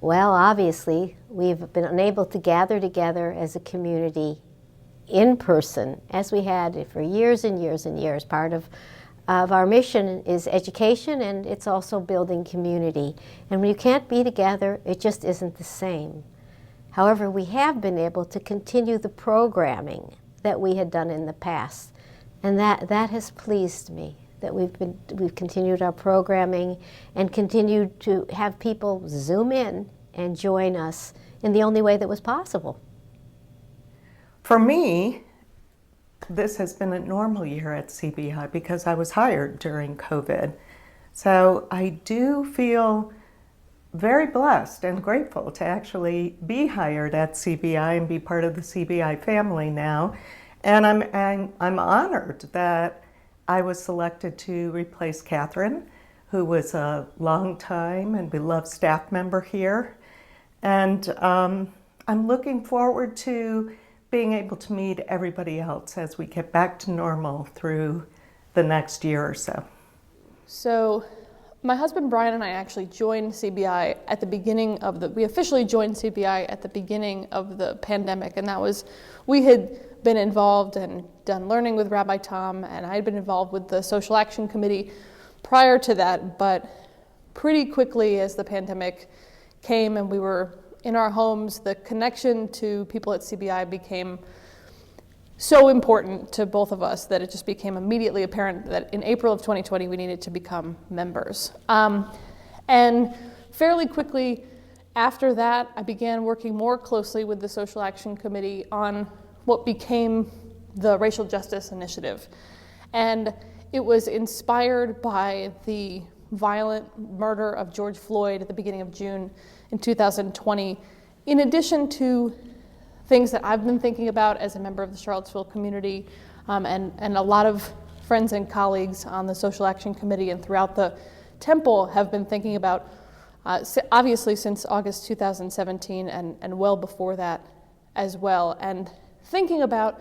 Well, obviously, we've been unable to gather together as a community in person as we had for years and years and years. Part of our mission is education, and it's also building community. And when you can't be together, it just isn't the same. However, we have been able to continue the programming that we had done in the past, and that has pleased me. That we've continued our programming and continued to have people Zoom in and join us in the only way that was possible. For me, this has been a normal year at CBI because I was hired during COVID. So I do feel very blessed and grateful to actually be hired at CBI and be part of the CBI family now. And I'm honored that I was selected to replace Catherine, who was a long-time and beloved staff member here. And I'm looking forward to being able to meet everybody else as we get back to normal through the next year or so. So my husband Brian and I actually joined CBI at the beginning of we officially joined CBI at the beginning of the pandemic, and that was, we had been involved and done learning with Rabbi Tom, and I had been involved with the Social Action Committee prior to that, but pretty quickly as the pandemic came and we were in our homes, the connection to people at CBI became so important to both of us that it just became immediately apparent that in April of 2020 we needed to become members. And fairly quickly after that, I began working more closely with the Social Action Committee on what became the Racial Justice Initiative. And it was inspired by the violent murder of George Floyd at the beginning of June in 2020, in addition to things that I've been thinking about as a member of the Charlottesville community, and a lot of friends and colleagues on the Social Action Committee and throughout the Temple have been thinking about, obviously since August 2017 and well before that as well, and thinking about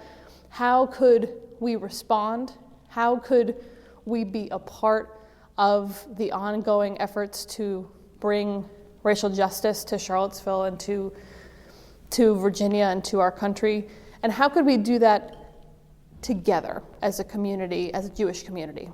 how could we respond, how could we be a part of the ongoing efforts to bring racial justice to Charlottesville and to Virginia and to our country, and how could we do that together as a community, as a Jewish community?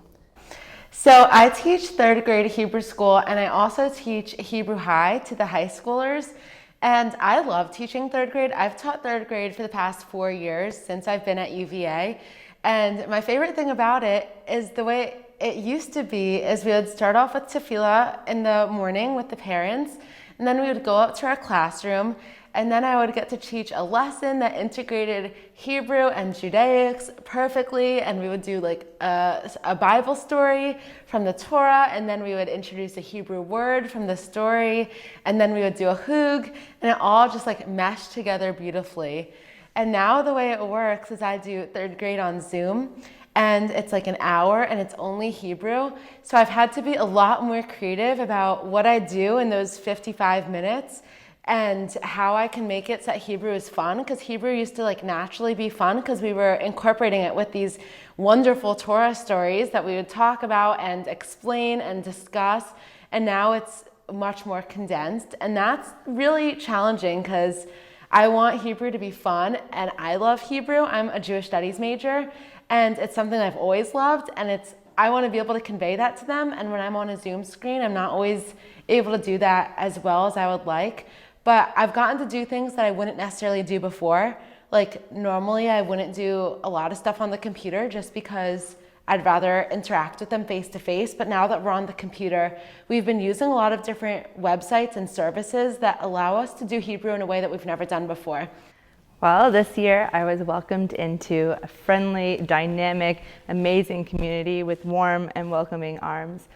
So I teach third grade Hebrew school, and I also teach Hebrew High to the high schoolers. And I love teaching third grade. I've taught third grade for the past 4 years since I've been at UVA. And my favorite thing about it is the way it used to be is we would start off with tefillah in the morning with the parents, and then we would go up to our classroom, and then I would get to teach a lesson that integrated Hebrew and Judaics perfectly, and we would do like a Bible story from the Torah, and then we would introduce a Hebrew word from the story, and then we would do a hug, and it all just like meshed together beautifully. And now the way it works is I do third grade on Zoom, and it's like an hour and it's only Hebrew. So I've had to be a lot more creative about what I do in those 55 minutes and how I can make it so that Hebrew is fun, because Hebrew used to like naturally be fun because we were incorporating it with these wonderful Torah stories that we would talk about and explain and discuss, and now it's much more condensed, and that's really challenging because I want Hebrew to be fun, and I love Hebrew. I'm a Jewish studies major, and it's something I've always loved, and I want to be able to convey that to them, and when I'm on a Zoom screen, I'm not always able to do that as well as I would like. But I've gotten to do things that I wouldn't necessarily do before. Like normally I wouldn't do a lot of stuff on the computer just because I'd rather interact with them face to face. But now that we're on the computer, we've been using a lot of different websites and services that allow us to do Hebrew in a way that we've never done before. Well, this year I was welcomed into a friendly, dynamic, amazing community with warm and welcoming arms.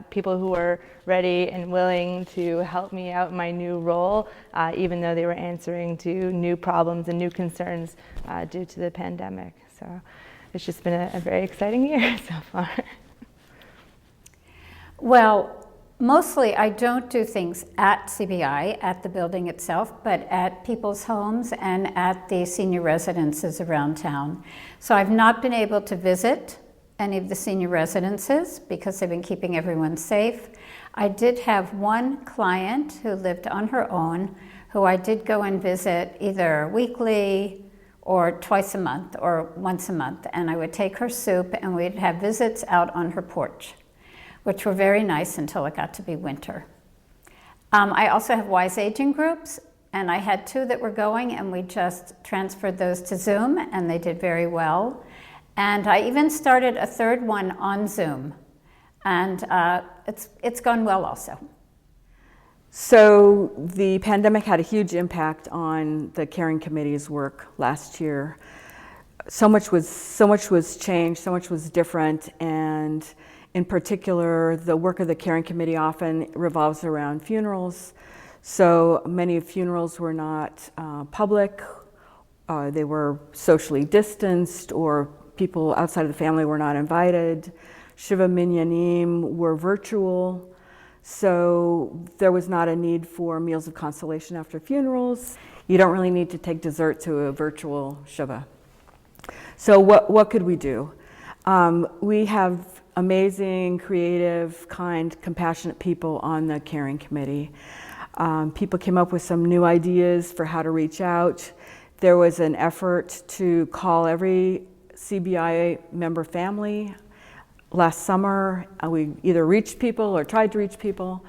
People who were ready and willing to help me out in my new role, even though they were answering to new problems and new concerns due to the pandemic. So it's just been a very exciting year so far. Well, mostly I don't do things at CBI, at the building itself, but at people's homes and at the senior residences around town. So I've not been able to visit any of the senior residences because they've been keeping everyone safe. I did have one client who lived on her own, who I did go and visit either weekly or twice a month or once a month, and I would take her soup and we'd have visits out on her porch, which were very nice until it got to be winter. I also have wise aging groups, and I had 2 that were going, and we just transferred those to Zoom, and they did very well. And I even started a 3rd one on Zoom, and it's gone well also. So the pandemic had a huge impact on the caring committee's work last year. So much was changed, so much was different, and in particular, the work of the caring committee often revolves around funerals. So many funerals were not public, they were socially distanced, or people outside of the family were not invited. Shiva Minyanim were virtual, so there was not a need for meals of consolation after funerals. You don't really need to take dessert to a virtual Shiva. So what could we do? We have amazing, creative, kind, compassionate people on the caring committee. People came up with some new ideas for how to reach out. There was an effort to call every CBI member family. Last summer, we either reached people or tried to reach people.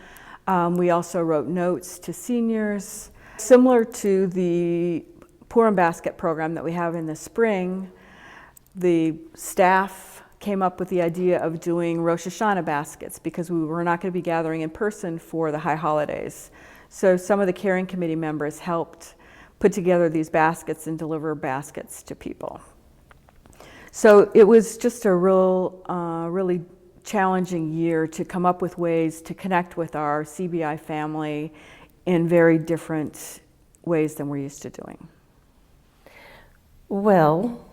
We also wrote notes to seniors. Similar to the Purim Basket program that we have in the spring, the staff came up with the idea of doing Rosh Hashanah baskets because we were not going to be gathering in person for the high holidays. So some of the caring committee members helped put together these baskets and deliver baskets to people. So it was just a really challenging year to come up with ways to connect with our CBI family in very different ways than we're used to doing. Well,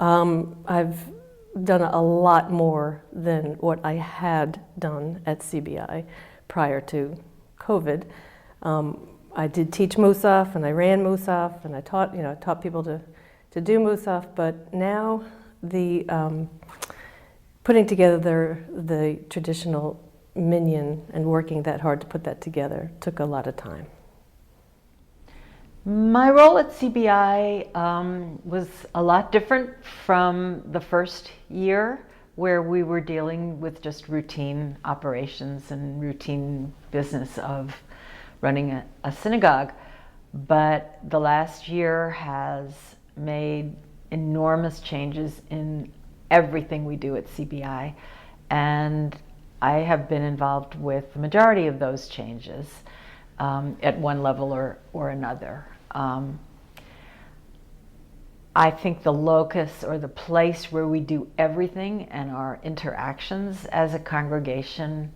I've done a lot more than what I had done at CBI prior to COVID. I did teach Musaf, and I ran Musaf, and I taught people to do Musaf, but now the putting together the traditional minyan and working that hard to put that together took a lot of time. My role at CBI was a lot different from the first year, where we were dealing with just routine operations and routine business of running a synagogue. But the last year has made enormous changes in everything we do at CBI, and I have been involved with the majority of those changes at one level or another. I think the locus or the place where we do everything and our interactions as a congregation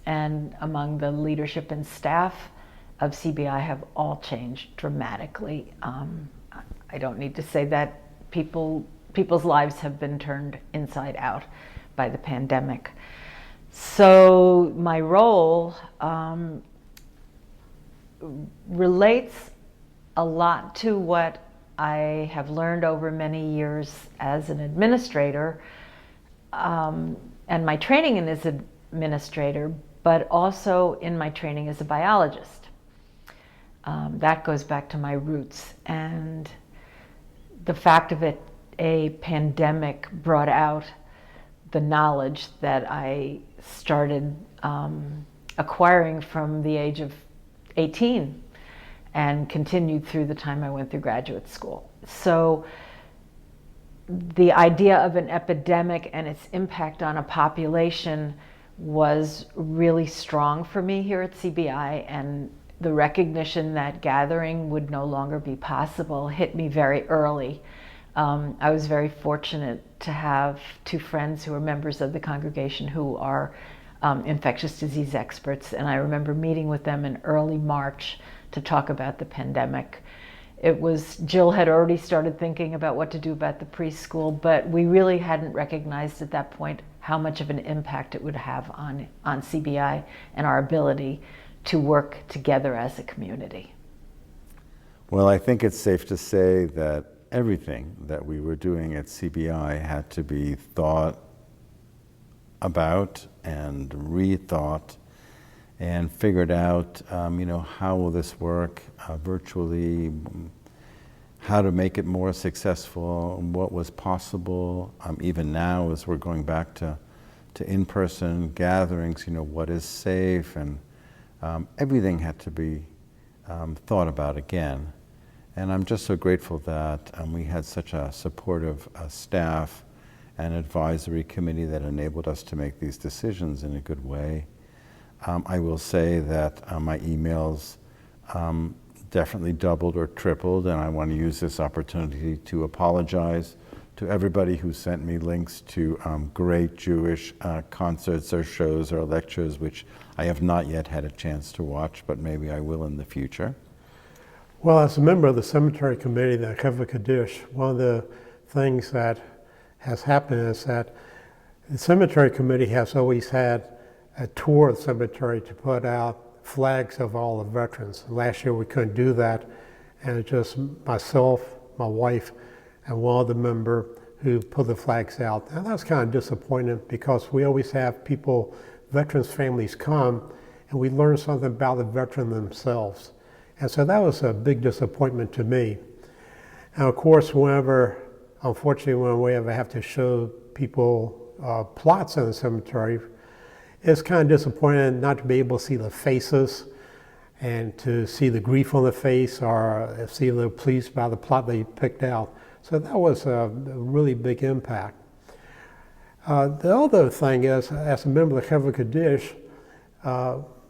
and among the leadership and staff of CBI have all changed dramatically. I don't need to say that people's lives have been turned inside out by the pandemic. So my role relates a lot to what I have learned over many years as an administrator, and my training as an administrator, but also in my training as a biologist. That goes back to my roots, and the fact of it, a pandemic brought out the knowledge that I started acquiring from the age of 18 and continued through the time I went through graduate school. So the idea of an epidemic and its impact on a population was really strong for me here at CBI, and the recognition that gathering would no longer be possible hit me very early. I was very fortunate to have two friends who are members of the congregation who are infectious disease experts, and I remember meeting with them in early March to talk about the pandemic. Jill had already started thinking about what to do about the preschool, but we really hadn't recognized at that point how much of an impact it would have on CBI and our ability to work together as a community. Well, I think it's safe to say that everything that we were doing at CBI had to be thought about and rethought and figured out, how will this work virtually, how to make it more successful, what was possible. Even now, as we're going back to in-person gatherings, what is safe, and everything had to be thought about again. And I'm just so grateful that we had such a supportive staff and advisory committee that enabled us to make these decisions in a good way. I will say that my emails definitely doubled or tripled, and I want to use this opportunity to apologize to everybody who sent me links to great Jewish concerts or shows or lectures, which I have not yet had a chance to watch, but maybe I will in the future. Well, as a member of the cemetery committee, the Kaveh Kaddish, one of the things that has happened is that the cemetery committee has always had a tour of the cemetery to put out flags of all the veterans. Last year we couldn't do that, and it's just myself, my wife, and one other member who put the flags out. And that was kind of disappointing because we always have people, veterans' families come, and we learn something about the veteran themselves. And so that was a big disappointment to me. And of course, unfortunately, when we ever have to show people plots in the cemetery, it's kind of disappointing not to be able to see the faces and to see the grief on the face, or see they're pleased by the plot they picked out. So that was a really big impact. The other thing is, as a member of the Kaveh Kaddish,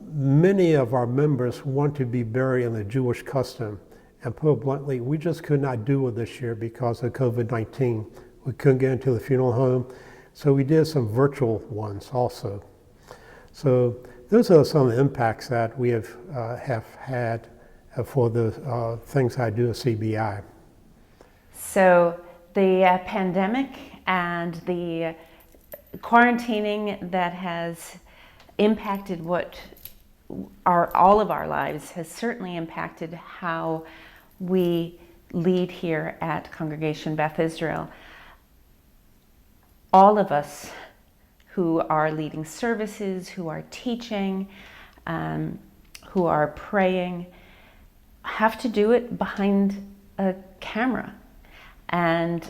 many of our members want to be buried in the Jewish custom. And put it bluntly, we just could not do it this year because of COVID-19. We couldn't get into the funeral home, so we did some virtual ones also. So those are some of the impacts that we have had for the things I do at CBI. So the pandemic and the quarantining that has impacted all of our lives has certainly impacted how we lead here at Congregation Beth Israel. All of us who are leading services, who are teaching, who are praying, have to do it behind a camera. And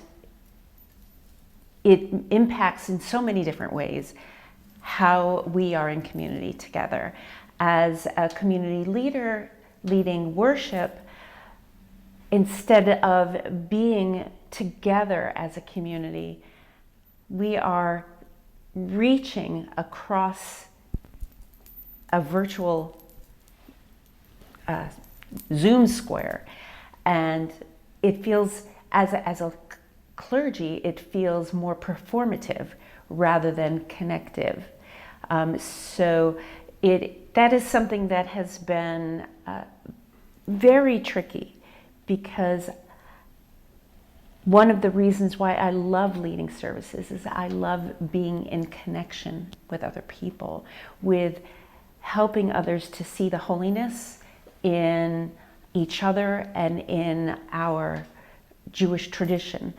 it impacts in so many different ways how we are in community together. As a community leader leading worship, instead of being together as a community, we are reaching across a virtual Zoom square. And it feels, as a clergy, it feels more performative rather than connective. So that is something that has been very tricky, because one of the reasons why I love leading services is I love being in connection with other people, with helping others to see the holiness in each other and in our Jewish tradition.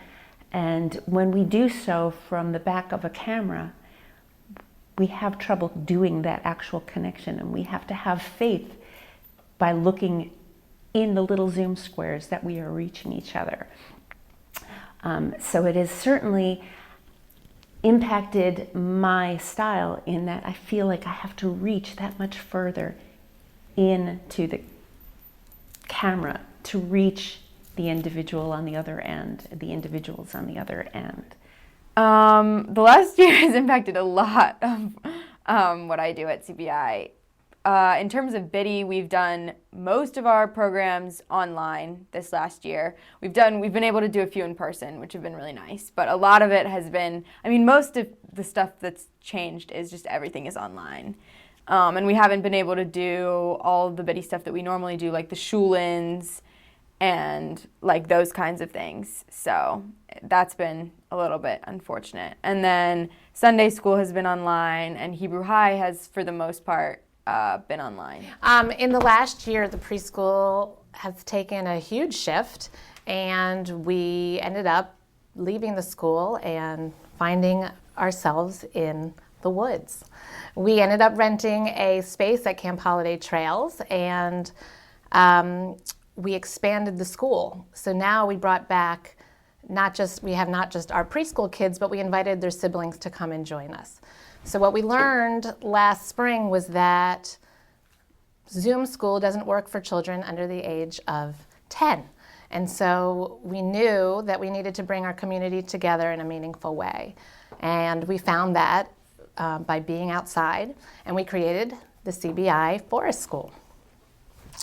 And when we do so from the back of a camera, we have trouble doing that actual connection, and we have to have faith by looking in the little Zoom squares that we are reaching each other. So it has certainly impacted my style in that I feel like I have to reach that much further into the camera to reach the individual on the other end, the individuals on the other end. The last year has impacted a lot of what I do at CBI. In terms of Biddy, we've done most of our programs online this last year. We've been able to do a few in person, which have been really nice, but a lot of it has been, most of the stuff that's changed is just everything is online. And we haven't been able to do all of the Biddy stuff that we normally do, like the shul-ins and like those kinds of things. So that's been a little bit unfortunate. And then Sunday school has been online, and Hebrew High has, for the most part, been online. In the last year, the preschool has taken a huge shift, and we ended up leaving the school and finding ourselves in the woods. We ended up renting a space at Camp Holiday Trails, and we expanded the school. So now we brought back we have not just our preschool kids, but we invited their siblings to come and join us. So what we learned last spring was that Zoom school doesn't work for children under the age of 10. And so we knew that we needed to bring our community together in a meaningful way. And we found that by being outside, and we created the CBI Forest School.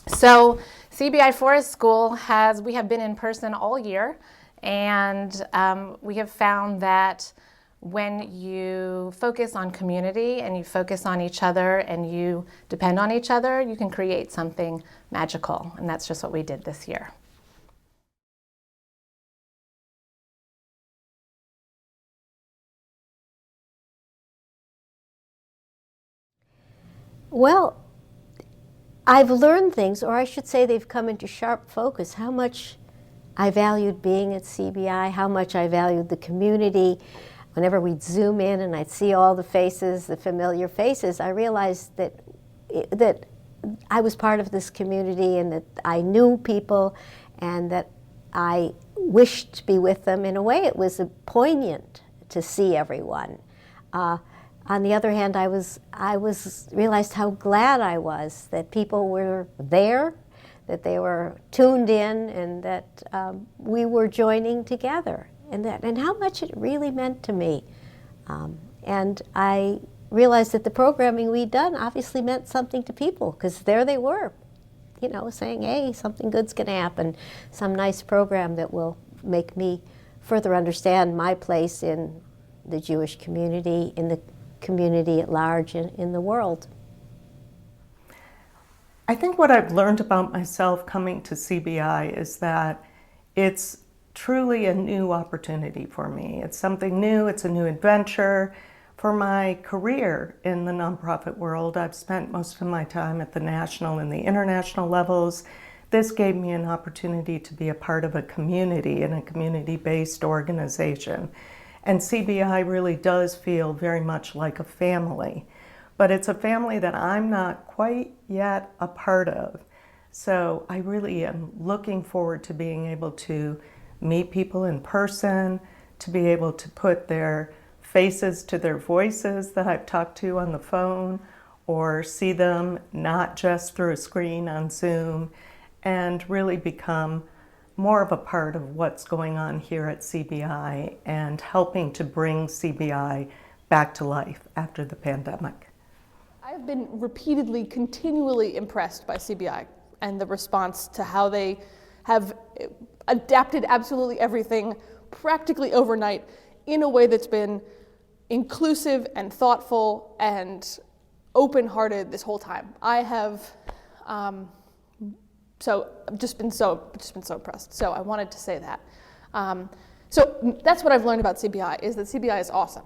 So CBI Forest School we have been in person all year, and we have found that when you focus on community and you focus on each other and you depend on each other, you can create something magical. And that's just what we did this year. Well, I've learned things, or I should say they've come into sharp focus, how much I valued being at CBI, how much I valued the community. Whenever we'd zoom in and I'd see all the faces, the familiar faces, I realized that I was part of this community and that I knew people and that I wished to be with them. In a way, it was poignant to see everyone. On the other hand, I realized how glad I was that people were there, that they were tuned in, and that we were joining together, and how much it really meant to me. And I realized that the programming we'd done obviously meant something to people, because there they were, you know, saying, hey, something good's going to happen, some nice program that will make me further understand my place in the Jewish community, in the community at large, and in the world. I think what I've learned about myself coming to CBI is that it's truly a new opportunity for me. It's something new, it's a new adventure. For my career in the nonprofit world, I've spent most of my time at the national and the international levels. This gave me an opportunity to be a part of a community and a community-based organization. And CBI really does feel very much like a family. But it's a family that I'm not quite yet a part of. So I really am looking forward to being able to meet people in person, to be able to put their faces to their voices that I've talked to on the phone, or see them not just through a screen on Zoom, and really become more of a part of what's going on here at CBI and helping to bring CBI back to life after the pandemic. I've been repeatedly, continually impressed by CBI and the response to how they have adapted absolutely everything practically overnight in a way that's been inclusive and thoughtful and open-hearted this whole time. I have just been so impressed. So I wanted to say that. So that's what I've learned about CBI, is that CBI is awesome.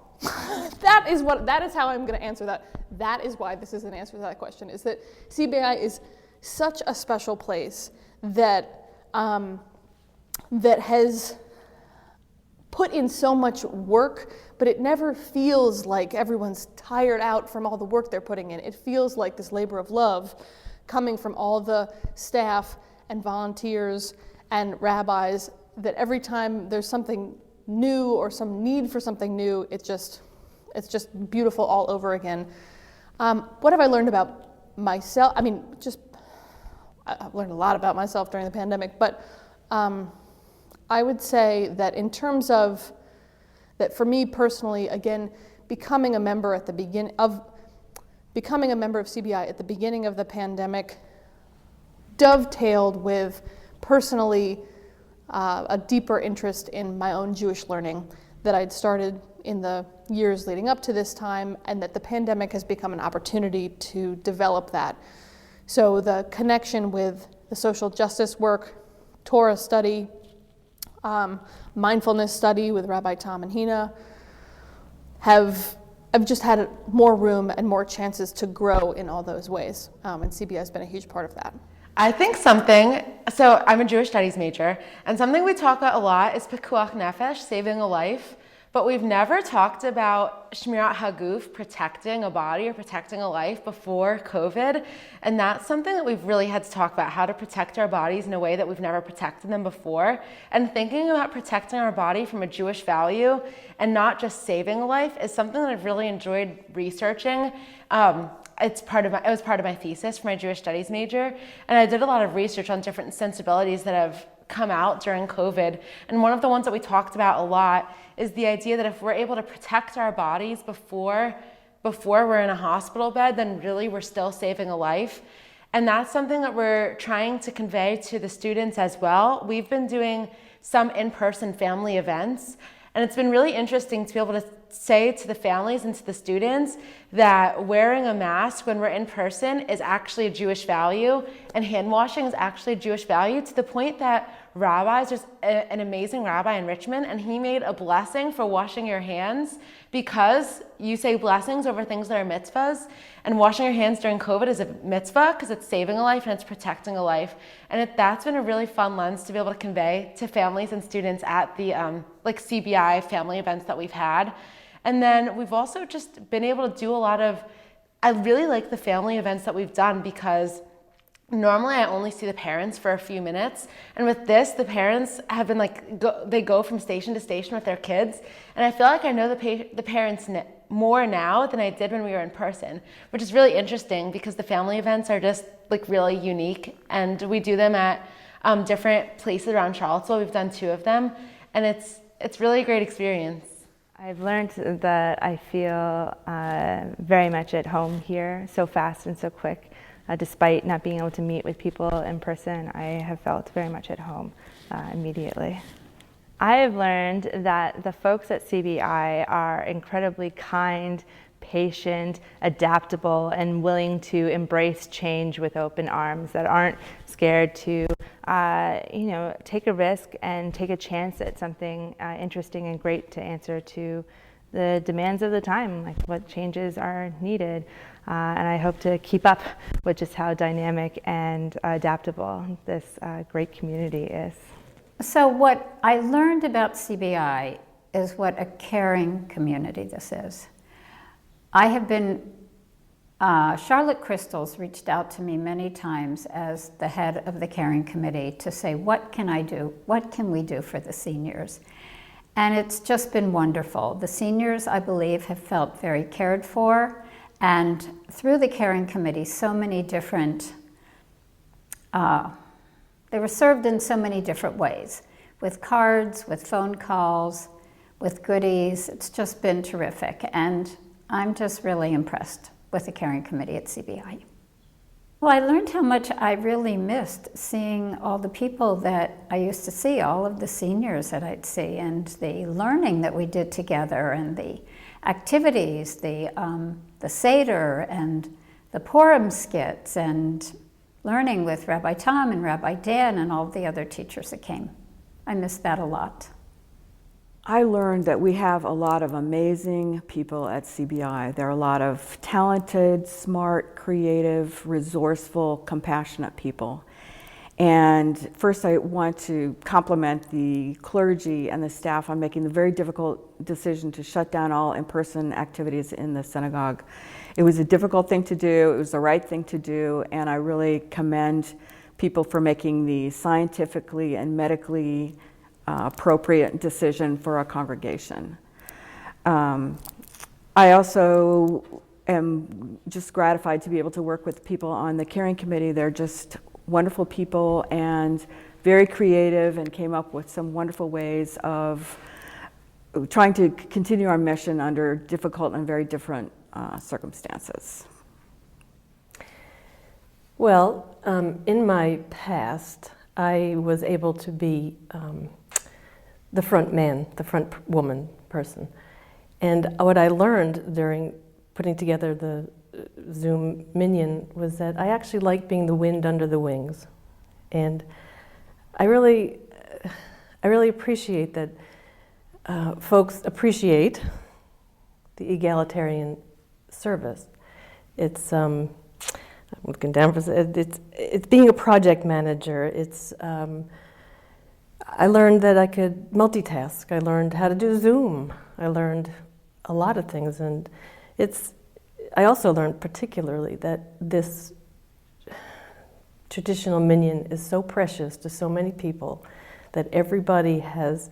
That is how I'm going to answer that. That is why this is an answer to that question, is that CBI is such a special place that that has put in so much work, but it never feels like everyone's tired out from all the work they're putting in. It feels like this labor of love coming from all the staff and volunteers and rabbis, that every time there's something new or some need for something new, it's just beautiful all over again. What have I learned about myself? I mean, I've learned a lot about myself during the pandemic, but I would say that in terms of that, for me personally, again, becoming a member of CBI at the beginning of the pandemic dovetailed with personally a deeper interest in my own Jewish learning that I'd started in the years leading up to this time, and that the pandemic has become an opportunity to develop that. So the connection with the social justice work, Torah study, mindfulness study with Rabbi Tom and Hina, I've just had more room and more chances to grow in all those ways, and CBI has been a huge part of that. I think so I'm a Jewish studies major, and something we talk about a lot is pikuach nefesh, saving a life. but we've never talked about Shmirat Haguf, protecting a body or protecting a life before COVID. And that's something that we've really had to talk about, how to protect our bodies in a way that we've never protected them before. And thinking about protecting our body from a Jewish value and not just saving a life is something that I've really enjoyed researching. It was part of my thesis for my Jewish studies major. And I did a lot of research on different sensibilities that have come out during COVID. And one of the ones that we talked about a lot is the idea that if we're able to protect our bodies before we're in a hospital bed, then really we're still saving a life. And that's something that we're trying to convey to the students as well. We've been doing some in-person family events, and it's been really interesting to be able to say to the families and to the students that wearing a mask when we're in person is actually a Jewish value, and hand washing is actually a Jewish value, to the point that there's an amazing rabbi in Richmond, and he made a blessing for washing your hands, because you say blessings over things that are mitzvahs, and washing your hands during COVID is a mitzvah because it's saving a life and it's protecting a life. And that's been a really fun lens to be able to convey to families and students at the CBI family events that we've had. And then we've also just been able to do I really like the family events that we've done, because normally I only see the parents for a few minutes. And with this, the parents have been they go from station to station with their kids. And I feel like I know the parents more now than I did when we were in person, which is really interesting because the family events are just really unique. And we do them at different places around Charlottesville. We've done 2 of them, and it's really a great experience. I've learned that I feel very much at home here, so fast and so quick. Despite not being able to meet with people in person, I have felt very much at home immediately. I have learned that the folks at CBI are incredibly kind, patient, adaptable, and willing to embrace change with open arms, that aren't scared to take a risk and take a chance at something interesting and great to answer to the demands of the time, like what changes are needed. And I hope to keep up with just how dynamic and adaptable this great community is. So what I learned about CBI is what a caring community this is. I have been, Charlotte Crystals reached out to me many times as the head of the caring committee to say, what can I do? What can we do for the seniors? And it's just been wonderful. The seniors, I believe, have felt very cared for. And through the caring committee, so many different, they were served in so many different ways, with cards, with phone calls, with goodies. It's just been terrific. And I'm just really impressed with the caring committee at CBI. Well, I learned how much I really missed seeing all the people that I used to see, all of the seniors that I'd see, and the learning that we did together, and the activities, the Seder and the Purim skits, and learning with Rabbi Tom and Rabbi Dan and all the other teachers that came. I missed that a lot. I learned that we have a lot of amazing people at CBI. There are a lot of talented, smart, creative, resourceful, compassionate people. And first I want to compliment the clergy and the staff on making the very difficult decision to shut down all in-person activities in the synagogue. It was a difficult thing to do, it was the right thing to do, and I really commend people for making the scientifically and medically appropriate decision for our congregation. I also am just gratified to be able to work with people on the caring committee. They're just wonderful people and very creative, and came up with some wonderful ways of trying to continue our mission under difficult and very different circumstances. Well, in my past, I was able to be the front man, the front woman person. And what I learned during putting together the Zoom Minyan was that I actually like being the wind under the wings. And I really appreciate that folks appreciate the egalitarian service. It's I'm looking down for it's being a project manager. It's I learned that I could multitask. I learned how to do Zoom. I learned a lot of things, and I also learned particularly that this traditional minion is so precious to so many people, that everybody has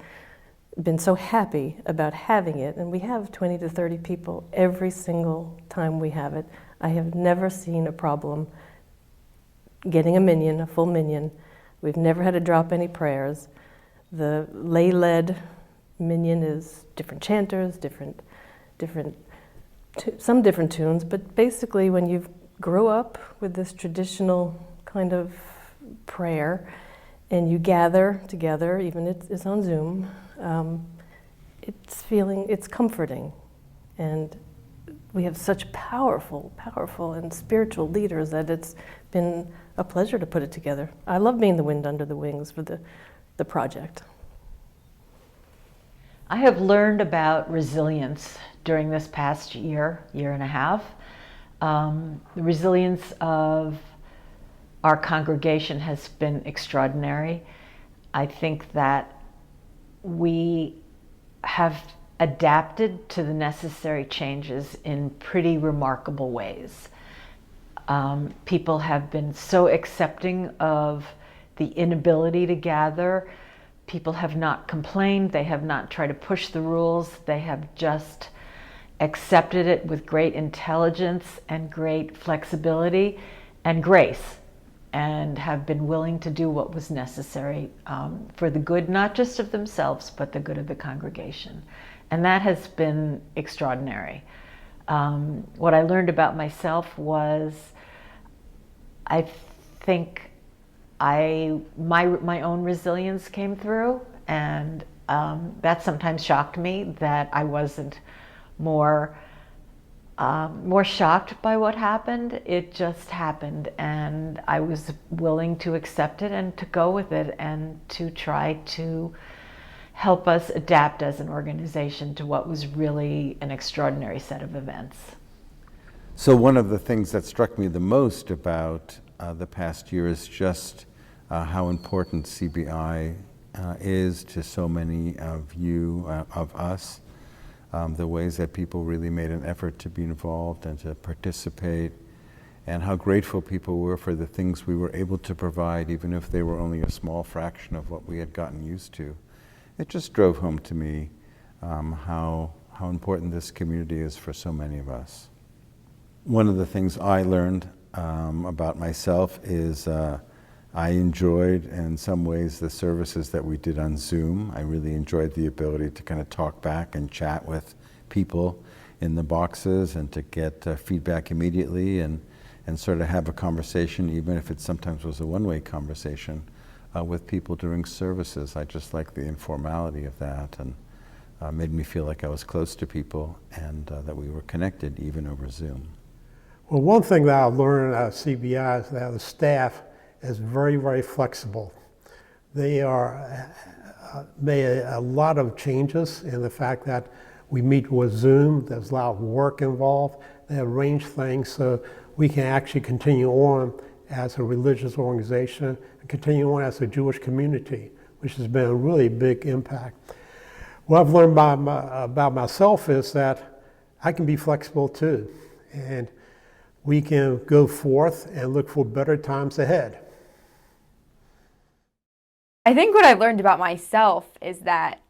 been so happy about having it, and we have 20 to 30 people every single time we have it. I have never seen a problem getting a minion, a full minion. We've never had to drop any prayers. The lay-led minion is different chanters, some different tunes, but basically when you grow up with this traditional kind of prayer and you gather together, even it's on Zoom, it's comforting. And we have such powerful and spiritual leaders that it's been a pleasure to put it together. I love being the wind under the wings for the project. I have learned about resilience during this past year and a half. The resilience of our congregation has been extraordinary. I think that we have adapted to the necessary changes in pretty remarkable ways. People have been so accepting of the inability to gather. People have not complained. They have not tried to push the rules. They have just accepted it with great intelligence and great flexibility and grace, and have been willing to do what was necessary for the good, not just of themselves, but the good of the congregation. And that has been extraordinary. What I learned about myself was, I think my own resilience came through, and that sometimes shocked me that I wasn't more shocked by what happened. It just happened, and I was willing to accept it and to go with it and to try to help us adapt as an organization to what was really an extraordinary set of events. So one of the things that struck me the most about the past year is just how important CBI is to so many of you, of us. The ways that people really made an effort to be involved and to participate, and how grateful people were for the things we were able to provide, even if they were only a small fraction of what we had gotten used to. It just drove home to me how important this community is for so many of us. One of the things I learned about myself is I enjoyed, in some ways, the services that we did on Zoom. I really enjoyed the ability to kind of talk back and chat with people in the boxes and to get feedback immediately and sort of have a conversation, even if it sometimes was a one-way conversation with people during services. I just liked the informality of that, and made me feel like I was close to people and that we were connected even over Zoom. Well, one thing that I've learned at CBI is that the staff is very, very flexible. They made a lot of changes in the fact that we meet with Zoom. There's a lot of work involved. They arrange things so we can actually continue on as a religious organization and continue on as a Jewish community, which has been a really big impact. What I've learned about myself is that I can be flexible too, and we can go forth and look for better times ahead. I think what I've learned about myself is that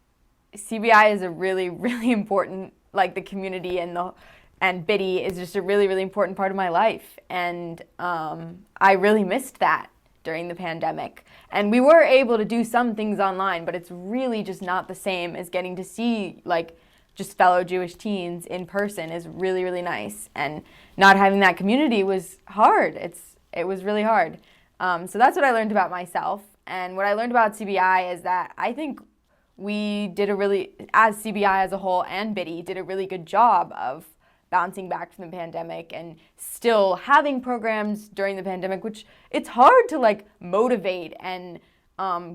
CBI is a really, really important, like the community and Biddy is just a really, really important part of my life. And I really missed that during the pandemic. And we were able to do some things online, but it's really just not the same as getting to see like just fellow Jewish teens in person is really, really nice. And not having that community was hard. It was really hard. So that's what I learned about myself. And what I learned about CBI is that I think we did as CBI as a whole and Biddy did a really good job of bouncing back from the pandemic and still having programs during the pandemic, which it's hard to like motivate and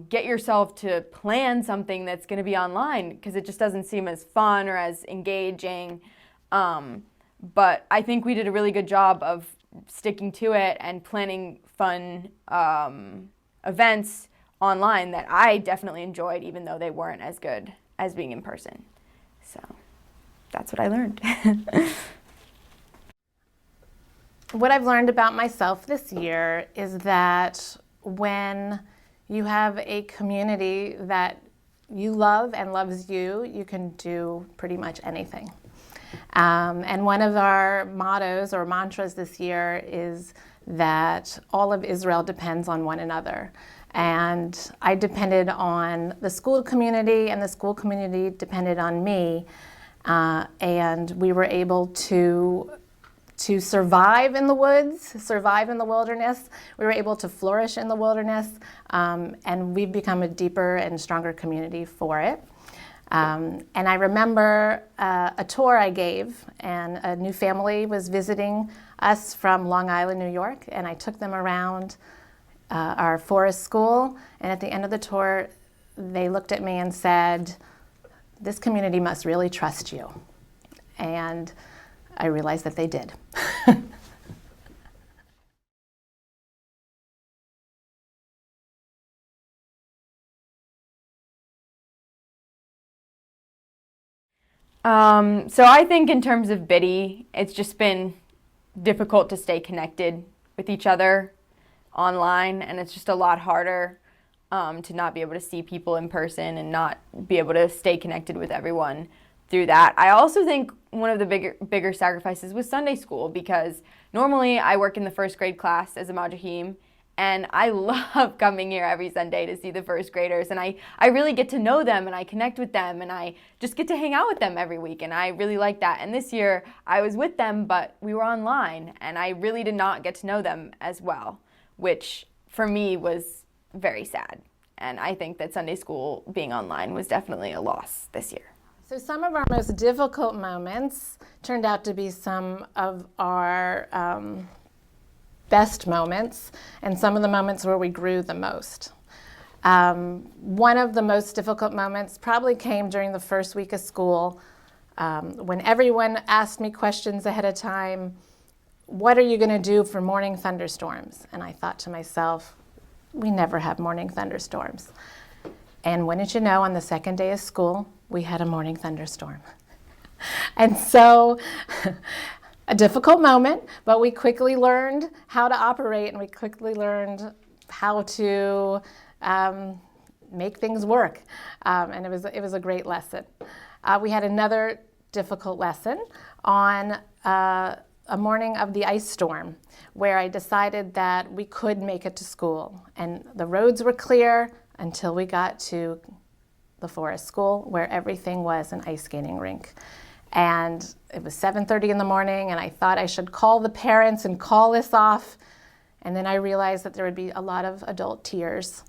get yourself to plan something that's going to be online because it just doesn't seem as fun or as engaging. But I think we did a really good job of sticking to it and planning fun events online that I definitely enjoyed, even though they weren't as good as being in person. So. that's what I learned. What I've learned about myself this year is that when you have a community that you love and loves you, you can do pretty much anything. And one of our mottos or mantras this year is that all of Israel depends on one another. And I depended on the school community, and the school community depended on me. And we were able to survive in the woods, survive in the wilderness. We were able to flourish in the wilderness, and we've become a deeper and stronger community for it. And I remember a tour I gave, and a new family was visiting us from Long Island, New York, and I took them around our forest school, and at the end of the tour, they looked at me and said, "This community must really trust you." And I realized that they did. So I think in terms of Biddy, it's just been difficult to stay connected with each other online, and it's just a lot harder to not be able to see people in person and not be able to stay connected with everyone through that. I also think one of the bigger sacrifices was Sunday school, because normally I work in the first grade class as a Madrahim, and I love coming here every Sunday to see the first graders, and I really get to know them, and I connect with them, and I just get to hang out with them every week, and I really like that. And this year I was with them, but we were online, and I really did not get to know them as well, which for me was very sad. And I think that Sunday school being online was definitely a loss this year. So some of our most difficult moments turned out to be some of our best moments, and some of the moments where we grew the most. One of the most difficult moments probably came during the first week of school, when everyone asked me questions ahead of time. What are you going to do for morning thunderstorms? And I thought to myself, we never have morning thunderstorms. And wouldn't you know, on the second day of school, we had a morning thunderstorm. And so, a difficult moment, but we quickly learned how to operate, and we quickly learned how to make things work. And it was a great lesson. We had another difficult lesson on a morning of the ice storm, where I decided that we could make it to school. And the roads were clear until we got to the forest school, where everything was an ice skating rink. And it was 7:30 in the morning, and I thought I should call the parents and call this off. And then I realized that there would be a lot of adult tears,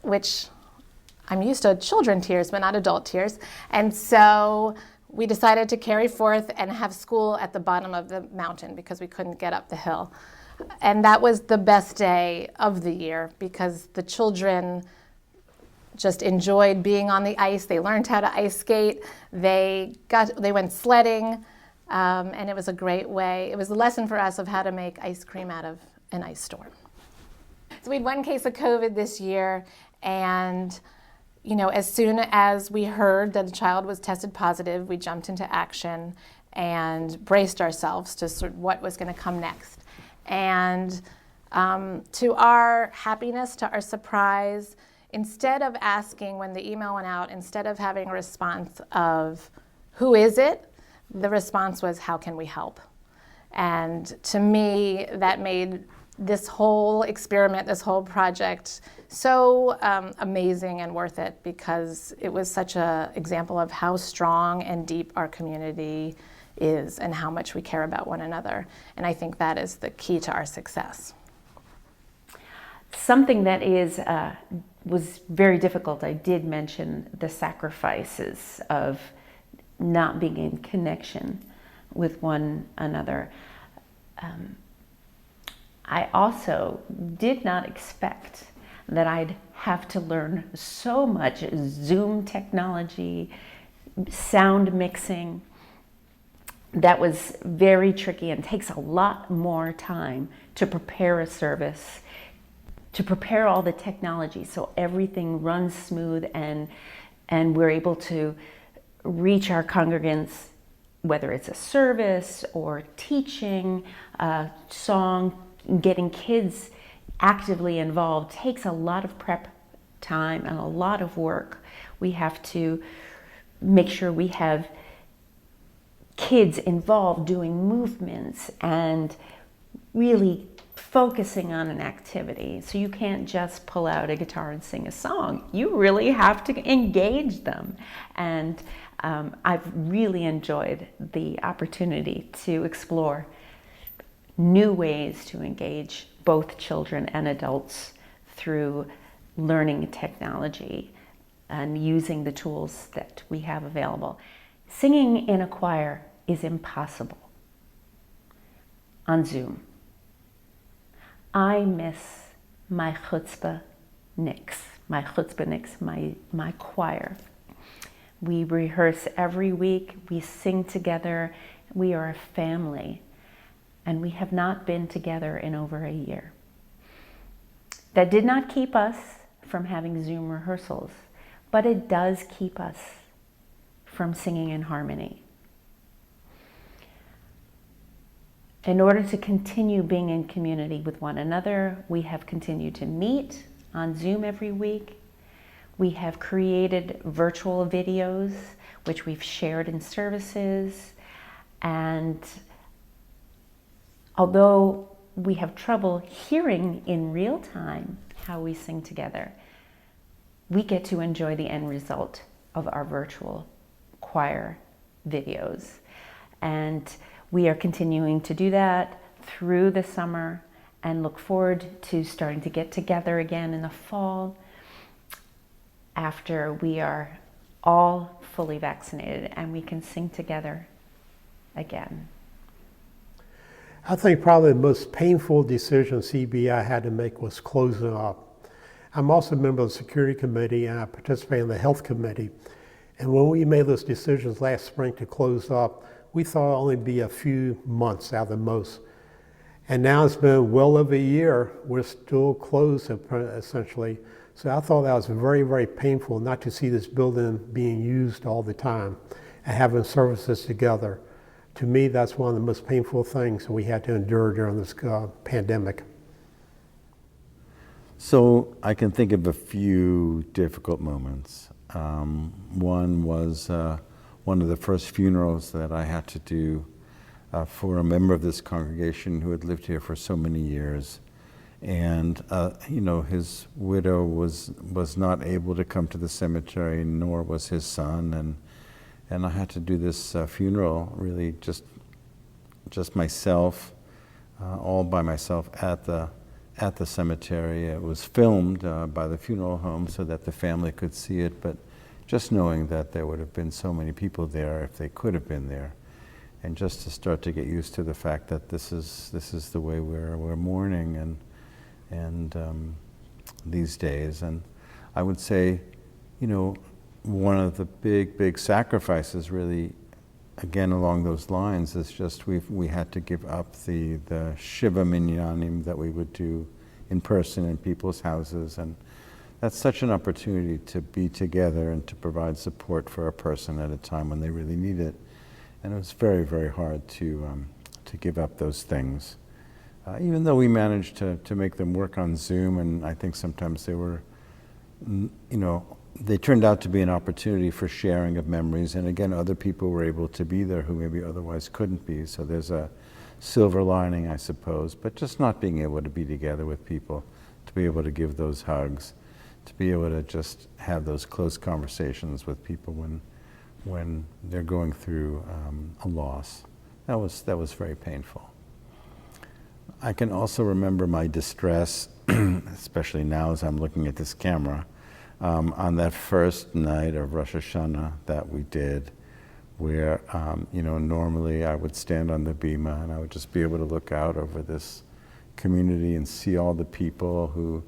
which I'm used to children tears, but not adult tears. And so we decided to carry forth and have school at the bottom of the mountain because we couldn't get up the hill. And that was the best day of the year, because the children just enjoyed being on the ice. They learned how to ice skate. They went sledding, and it was a great way. It was a lesson for us of how to make ice cream out of an ice storm. So we had one case of COVID this year, and as soon as we heard that the child was tested positive, we jumped into action and braced ourselves to sort of what was going to come next. And to our happiness, to our surprise, instead of asking when the email went out, instead of having a response of, who is it? The response was, how can we help? And to me, that made this whole experiment, this whole project, so amazing and worth it, because it was such an example of how strong and deep our community is and how much we care about one another. And I think that is the key to our success. Something that was very difficult, I did mention the sacrifices of not being in connection with one another. I also did not expect that I'd have to learn so much Zoom technology, sound mixing. That was very tricky and takes a lot more time to prepare a service, to prepare all the technology so everything runs smooth and we're able to reach our congregants, whether it's a service or teaching, a song, getting kids actively involved takes a lot of prep time and a lot of work. We have to make sure we have kids involved doing movements and really focusing on an activity. So you can't just pull out a guitar and sing a song. You really have to engage them. And I've really enjoyed the opportunity to explore new ways to engage both children and adults through learning technology and using the tools that we have available. Singing in a choir is impossible on Zoom. I miss my chutzpah nix, my choir. We rehearse every week, we sing together, we are a family, and we have not been together in over a year. That did not keep us from having Zoom rehearsals, but it does keep us from singing in harmony. In order to continue being in community with one another, we have continued to meet on Zoom every week. We have created virtual videos, which we've shared in services. And although we have trouble hearing in real time how we sing together, we get to enjoy the end result of our virtual choir videos. And we are continuing to do that through the summer and look forward to starting to get together again in the fall after we are all fully vaccinated and we can sing together again. I think probably the most painful decision CBI had to make was closing up. I'm also a member of the security committee and I participate in the health committee. And when we made those decisions last spring to close up, we thought it'd only be a few months at the most. And now it's been well over a year. We're still closed essentially. So I thought that was very, very painful not to see this building being used all the time and having services together. To me, that's one of the most painful things we had to endure during this pandemic. So I can think of a few difficult moments. One was one of the first funerals that I had to do for a member of this congregation who had lived here for so many years. And you know, his widow was not able to come to the cemetery, nor was his son, and I had to do this funeral really just myself, all by myself at the cemetery. It was filmed by the funeral home so that the family could see it, but just knowing that there would have been so many people there if they could have been there, and just to start to get used to the fact that this is the way we're mourning and these days. And I would say, you know, one of the big sacrifices really, again along those lines, is just we had to give up the Shiva Minyanim that we would do in person in people's houses, and that's such an opportunity to be together and to provide support for a person at a time when they really need it. And it was very, very hard to give up those things. Even though we managed to make them work on Zoom, and I think sometimes they were, you know, they turned out to be an opportunity for sharing of memories. And again, other people were able to be there who maybe otherwise couldn't be. So there's a silver lining, I suppose, but just not being able to be together with people, to be able to give those hugs, to be able to just have those close conversations with people when they're going through a loss. That was very painful. I can also remember my distress, especially now as I'm looking at this camera, on that first night of Rosh Hashanah that we did, where you know, normally I would stand on the bima and I would just be able to look out over this community and see all the people who,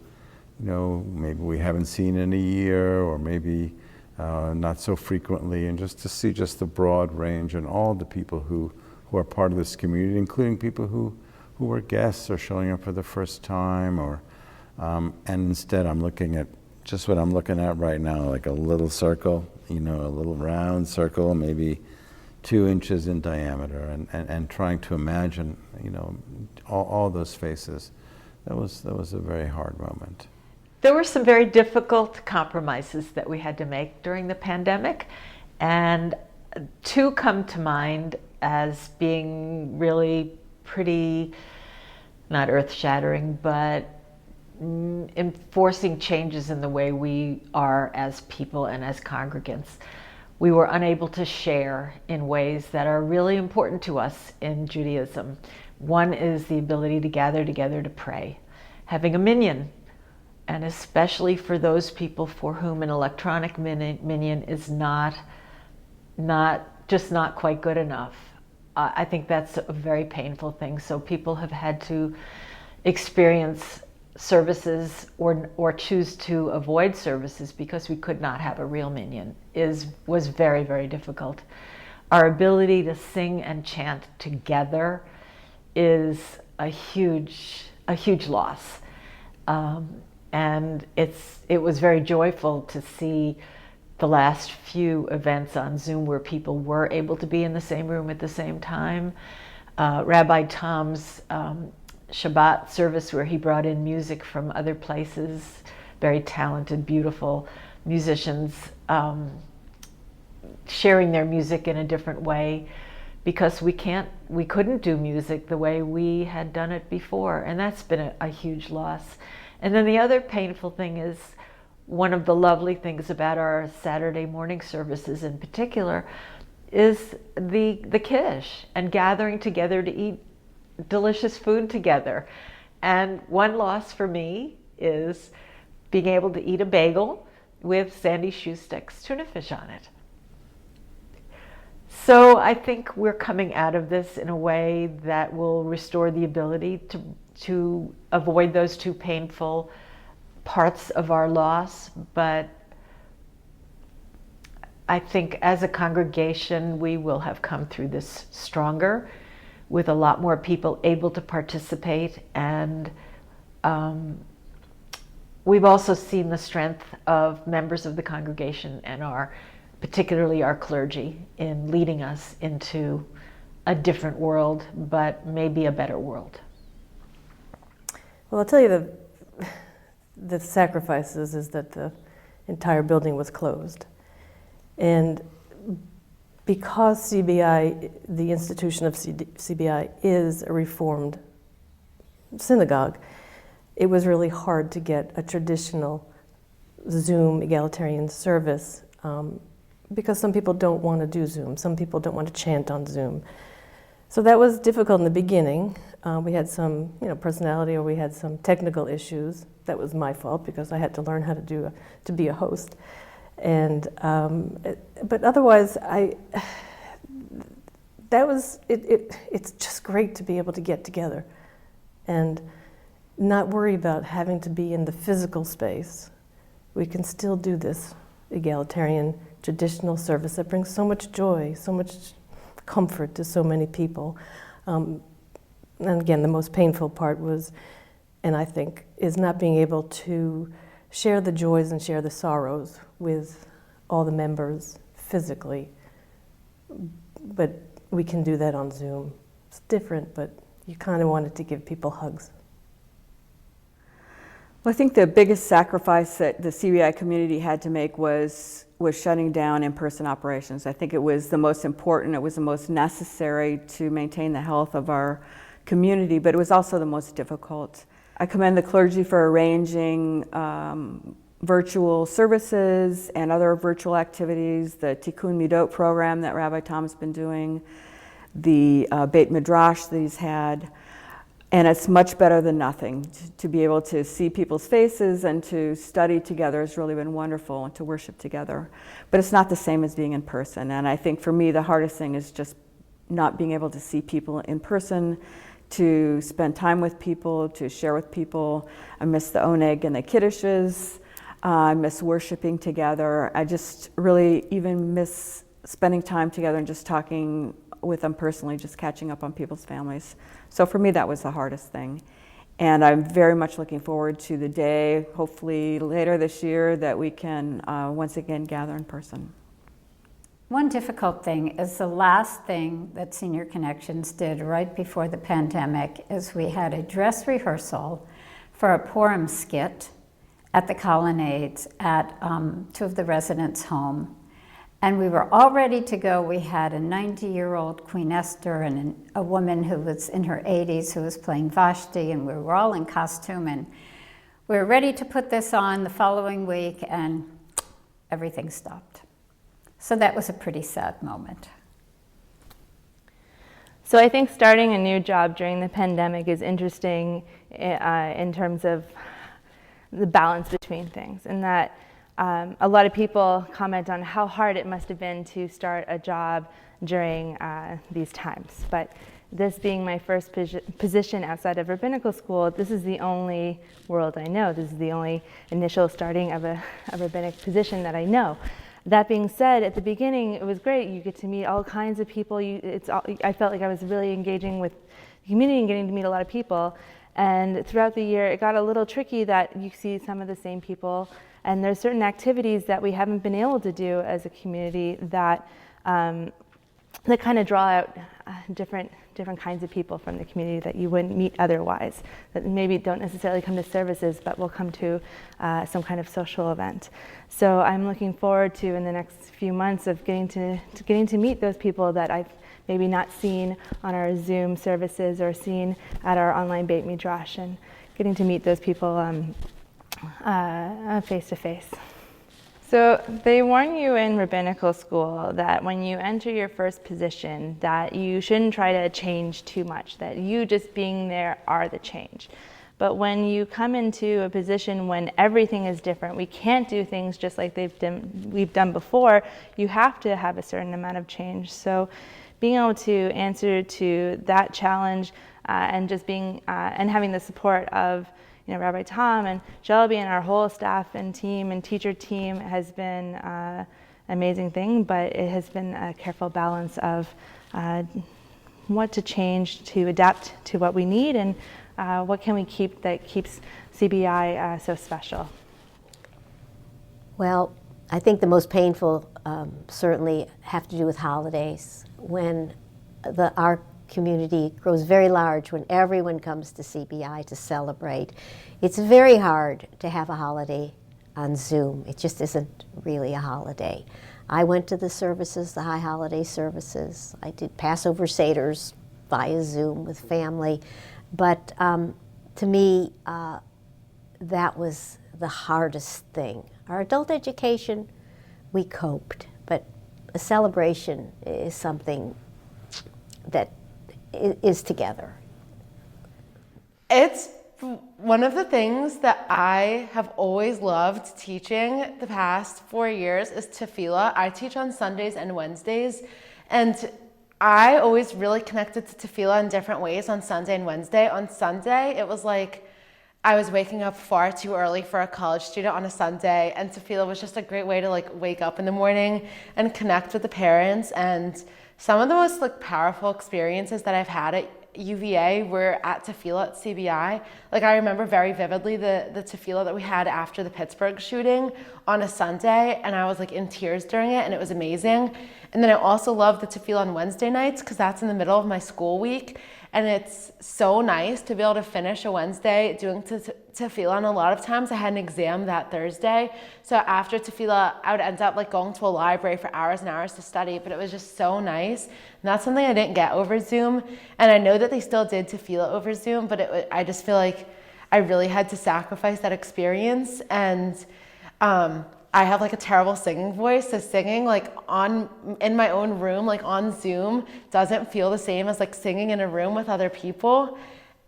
you know, maybe we haven't seen in a year, or maybe not so frequently, and just to see just the broad range and all the people who are part of this community, including people who were guests or showing up for the first time, or and instead I'm looking at just what I'm looking at right now, like a little circle, you know, a little round circle, maybe 2 inches in diameter, and trying to imagine, you know, all those faces. That was a very hard moment. There were some very difficult compromises that we had to make during the pandemic, and 2 come to mind as being really pretty, not earth-shattering, but enforcing changes in the way we are as people and as congregants. We were unable to share in ways that are really important to us in Judaism. One is the ability to gather together to pray, having a minyan, and especially for those people for whom an electronic minyan is just not quite good enough. I think that's a very painful thing. So people have had to experience services or choose to avoid services because we could not have a real minyan was very, very difficult. Our ability to sing and chant together is a huge loss. And it was very joyful to see the last few events on Zoom where people were able to be in the same room at the same time. Rabbi Tom's Shabbat service, where he brought in music from other places, very talented, beautiful musicians sharing their music in a different way, because we couldn't do music the way we had done it before, and that's been a huge loss. And then the other painful thing is, one of the lovely things about our Saturday morning services in particular is the kiddush and gathering together to eat delicious food together. And one loss for me is being able to eat a bagel with Sandy Shoestick's tuna fish on it. So I think we're coming out of this in a way that will restore the ability to avoid those 2 painful parts of our loss. But I think as a congregation, we will have come through this stronger, with a lot more people able to participate. And we've also seen the strength of members of the congregation and particularly our clergy in leading us into a different world, but maybe a better world. Well, I'll tell you the sacrifices is that the entire building was closed. And because CBI, the institution of CBI, is a Reformed synagogue, it was really hard to get a traditional Zoom egalitarian service because some people don't want to do Zoom. Some people don't want to chant on Zoom. So that was difficult in the beginning. We had some, personality, or we had some technical issues. That was my fault because I had to learn how to be a host. And but otherwise, it's just great to be able to get together and not worry about having to be in the physical space. We can still do this egalitarian traditional service that brings so much joy, so much comfort to so many people. And again, the most painful part was, and I think, is not being able to share the joys and share the sorrows with all the members physically. But we can do that on Zoom. It's different, but you kind of wanted to give people hugs. Well, I think the biggest sacrifice that the CBI community had to make was shutting down in-person operations. I think it was the most important, it was the most necessary to maintain the health of our community, but it was also the most difficult. I commend the clergy for arranging virtual services and other virtual activities, the Tikkun Midot program that Rabbi Tom's been doing, the Beit Midrash that he's had, and it's much better than nothing. To be able to see people's faces and to study together has really been wonderful, and to worship together. But it's not the same as being in person, and I think for me the hardest thing is just not being able to see people in person, to spend time with people, to share with people. I miss the oneg and the kiddushes. I miss worshiping together. I just really even miss spending time together and just talking with them personally, just catching up on people's families. So for me, that was the hardest thing. And I'm very much looking forward to the day, hopefully later this year, that we can once again gather in person. One difficult thing is the last thing that Senior Connections did right before the pandemic is we had a dress rehearsal for a Purim skit at the Colonnades at two of the residents' home. And we were all ready to go. We had a 90-year-old Queen Esther and a woman who was in her 80s who was playing Vashti, and we were all in costume. And we were ready to put this on the following week, and everything stopped. So that was a pretty sad moment. So I think starting a new job during the pandemic is interesting in terms of the balance between things, and that a lot of people comment on how hard it must have been to start a job during these times. But this being my first position outside of rabbinical school, this is the only world I know. This is the only initial starting of a rabbinic position that I know. That being said, at the beginning, it was great. You get to meet all kinds of people. I felt like I was really engaging with the community and getting to meet a lot of people. And throughout the year, it got a little tricky that you see some of the same people. And there's certain activities that we haven't been able to do as a community that that kind of draw out different kinds of people from the community that you wouldn't meet otherwise, that maybe don't necessarily come to services but will come to some kind of social event. So I'm looking forward to, in the next few months, of getting to meet those people that I've maybe not seen on our Zoom services or seen at our online Beit Midrash, and getting to meet those people face to face. So they warn you in rabbinical school that when you enter your first position that you shouldn't try to change too much, that you just being there are the change. But when you come into a position when everything is different, we can't do things just like we've done before, you have to have a certain amount of change. So being able to answer to that challenge and just being and having the support of Rabbi Tom and Shelby and our whole staff and team and teacher team has been an amazing thing, but it has been a careful balance of what to change to adapt to what we need, and what can we keep that keeps CBI so special. Well, I think the most painful certainly have to do with holidays, when our community grows very large, when everyone comes to CBI to celebrate. It's very hard to have a holiday on Zoom. It just isn't really a holiday. I went to the services, the high holiday services. I did Passover Seders via Zoom with family. But to me, that was the hardest thing. Our adult education, we coped, but a celebration is something that is together. It's one of the things that I have always loved teaching the past 4 years is tefillah. I teach on Sundays and Wednesdays, and I always really connected to tefillah in different ways on Sunday and Wednesday. On Sunday, it was like I was waking up far too early for a college student on a Sunday, and tefillah was just a great way to wake up in the morning and connect with the parents. And some of the most powerful experiences that I've had at UVA were at tefillah at CBI. I remember very vividly the tefillah that we had after the Pittsburgh shooting on a Sunday, and I was in tears during it, and it was amazing. And then I also love the tefillah on Wednesday nights because that's in the middle of my school week. And it's so nice to be able to finish a Wednesday doing tefillah. And a lot of times I had an exam that Thursday. So after tefillah, I would end up going to a library for hours and hours to study. But it was just so nice. And that's something I didn't get over Zoom. And I know that they still did tefillah over Zoom, but I just feel like I really had to sacrifice that experience. And I have a terrible singing voice, so singing in my own room, on Zoom, doesn't feel the same as singing in a room with other people.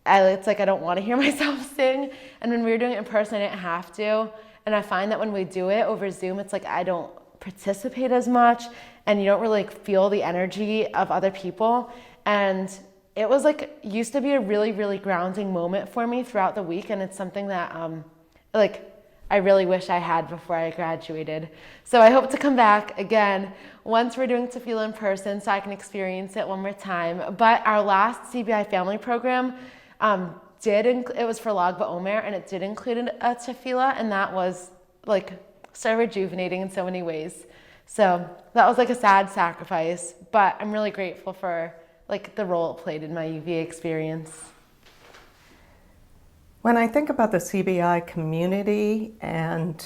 It's I don't want to hear myself sing. And when we were doing it in person, I didn't have to. And I find that when we do it over Zoom, it's I don't participate as much, and you don't really feel the energy of other people. And it was used to be a really, really grounding moment for me throughout the week, and it's something that I really wish I had before I graduated. So I hope to come back again once we're doing tefillah in person so I can experience it one more time. But our last CBI family program, it was for Lag BaOmer, and it did include a tefillah, and that was like so rejuvenating in so many ways. So that was like a sad sacrifice, but I'm really grateful for like the role it played in my UVA experience. When I think about the CBI community and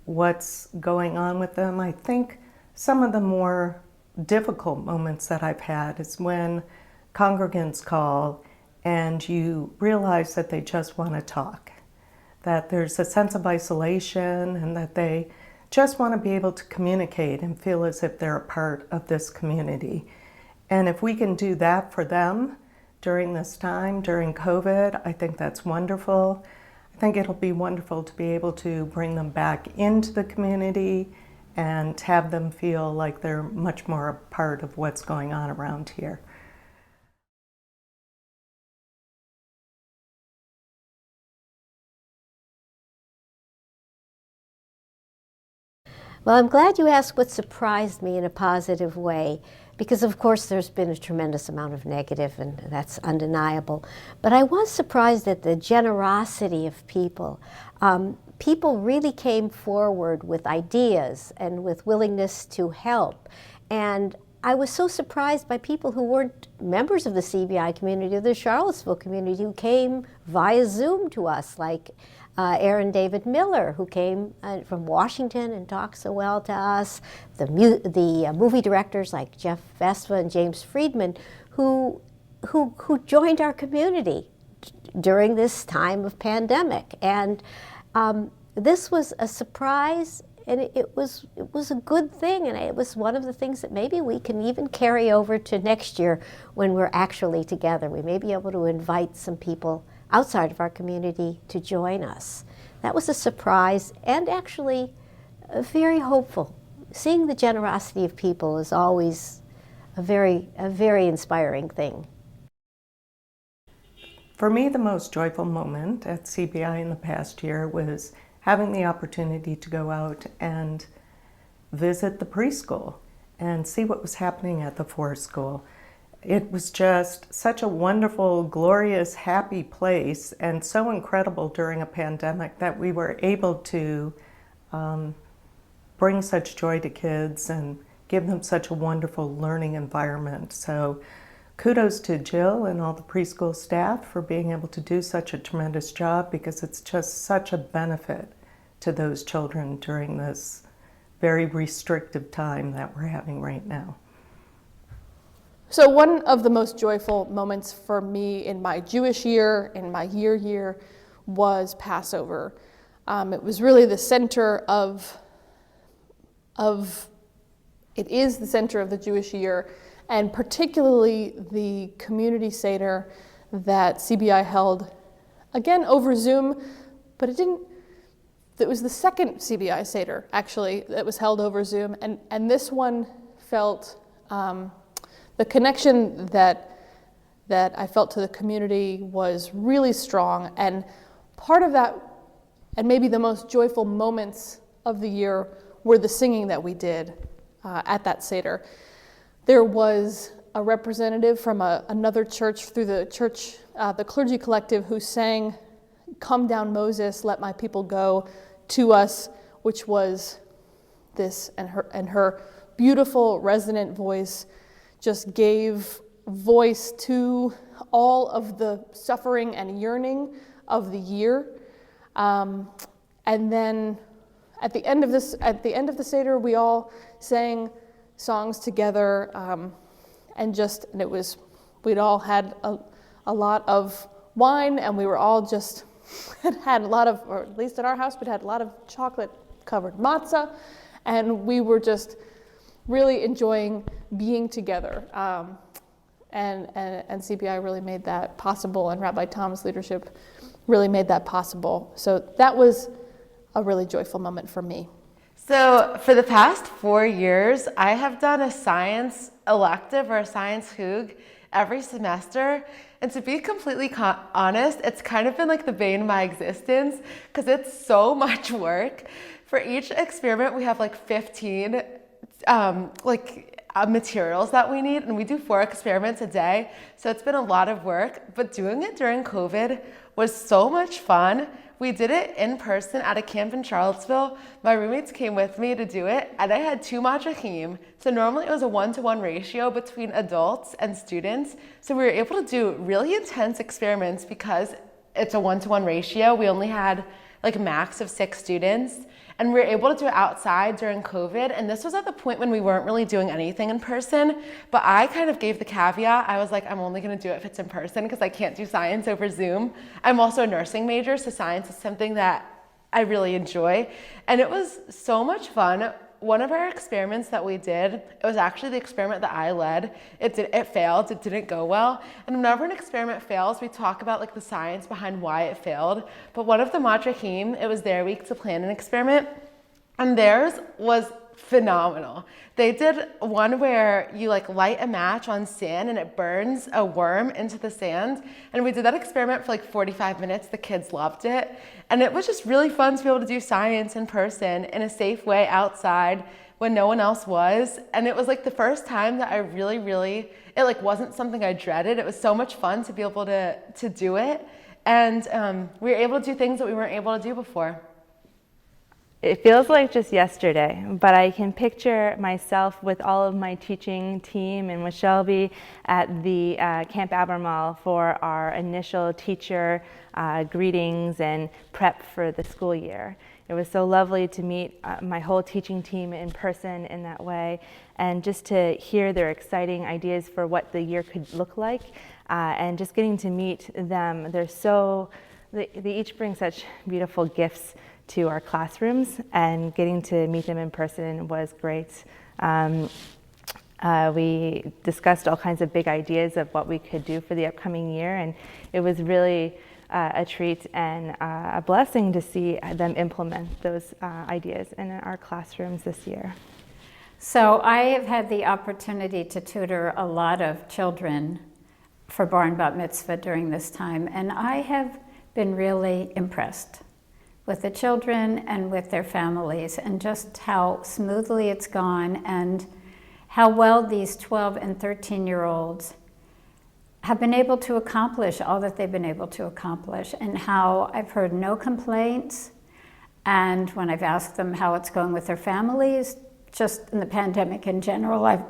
what's going on with them, I think some of the more difficult moments that I've had is when congregants call and you realize that they just want to talk, that there's a sense of isolation and that they just want to be able to communicate and feel as if they're a part of this community. And if we can do that for them during this time, during COVID, I think that's wonderful. I think it'll be wonderful to be able to bring them back into the community and have them feel like they're much more a part of what's going on around here. Well, I'm glad you asked what surprised me in a positive way, because of course there's been a tremendous amount of negative, and that's undeniable. But I was surprised at the generosity of people. People really came forward with ideas and with willingness to help. And I was so surprised by people who weren't members of the CBI community or the Charlottesville community who came via Zoom to us, like Aaron David Miller, who came from Washington and talked so well to us, the movie directors like Jeff Vespa and James Friedman, who joined our community during this time of pandemic. And this was a surprise, and it was a good thing, and it was one of the things that maybe we can even carry over to next year when we're actually together. We may be able to invite some people outside of our community to join us. That was a surprise and actually very hopeful. Seeing the generosity of people is always a very inspiring thing. For me, the most joyful moment at CBI in the past year was having the opportunity to go out and visit the preschool and see what was happening at the forest school. It was just such a wonderful, glorious, happy place, and so incredible during a pandemic that we were able to bring such joy to kids and give them such a wonderful learning environment. So kudos to Jill and all the preschool staff for being able to do such a tremendous job, because it's just such a benefit to those children during this very restrictive time that we're having right now. So one of the most joyful moments for me in my Jewish year, in my year, was Passover. It was really the center of it is the center of the Jewish year, and particularly the community Seder that CBI held, again over Zoom, but it was the second CBI Seder, actually, that was held over Zoom, and this one felt the connection that I felt to the community was really strong, and part of that, and maybe the most joyful moments of the year, were the singing that we did at that Seder. There was a representative from another church through the church, the clergy collective, who sang "Come Down Moses, Let My People Go" to us, which was this, and her beautiful resonant voice just gave voice to all of the suffering and yearning of the year. And then at the end of the Seder, we all sang songs together, we'd all had a lot of wine, and we were all just had a lot of, or at least at our house, we'd had a lot of chocolate-covered matzah, and we were just really enjoying being together. And CBI really made that possible, and Rabbi Tom's leadership really made that possible. So that was a really joyful moment for me. So for the past 4 years, I have done a science elective or a science hug every semester. And to be completely honest, it's kind of been like the bane of my existence, because it's so much work. For each experiment, we have like 15 materials that we need, and we do 4 experiments a day, so it's been a lot of work, but doing it during COVID was so much fun. We did it in person at a camp in Charlottesville. My roommates came with me to do it, and I had 2 matrachim. So normally it was a 1-to-1 ratio between adults and students, so we were able to do really intense experiments because it's a 1-to-1 ratio. We only had like a max of 6 students. And we were able to do it outside during COVID, and this was at the point when we weren't really doing anything in person, but I kind of gave the caveat. I was like, I'm only gonna do it if it's in person because I can't do science over Zoom. I'm also a nursing major, so science is something that I really enjoy, and it was so much fun. One of our experiments that we did, it was actually the experiment that I led. It failed, it didn't go well. And whenever an experiment fails, we talk about like the science behind why it failed. But one of the matrachim, it was their week to plan an experiment, and theirs was phenomenal. They did one where you like light a match on sand and it burns a worm into the sand. And we did that experiment for like 45 minutes. The kids loved it. And it was just really fun to be able to do science in person in a safe way outside when no one else was. And it was like the first time that I really, it like wasn't something I dreaded. It was so much fun to be able to do it. And we were able to do things that we weren't able to do before. It feels like just yesterday, but I can picture myself with all of my teaching team and with Shelby at the Camp Albemarle for our initial teacher greetings and prep for the school year. It was so lovely to meet my whole teaching team in person in that way, and just to hear their exciting ideas for what the year could look like, and just getting to meet them. They each bring such beautiful gifts to our classrooms, and getting to meet them in person was great. We discussed all kinds of big ideas of what we could do for the upcoming year, and it was really a treat and a blessing to see them implement those ideas in our classrooms this year. So I have had the opportunity to tutor a lot of children for Bar and Bat Mitzvah during this time, and I have been really impressed with the children and with their families, and just how smoothly it's gone, and how well these 12 and 13-year-olds have been able to accomplish all that they've been able to accomplish, and how I've heard no complaints. And when I've asked them how it's going with their families, just in the pandemic in general, I've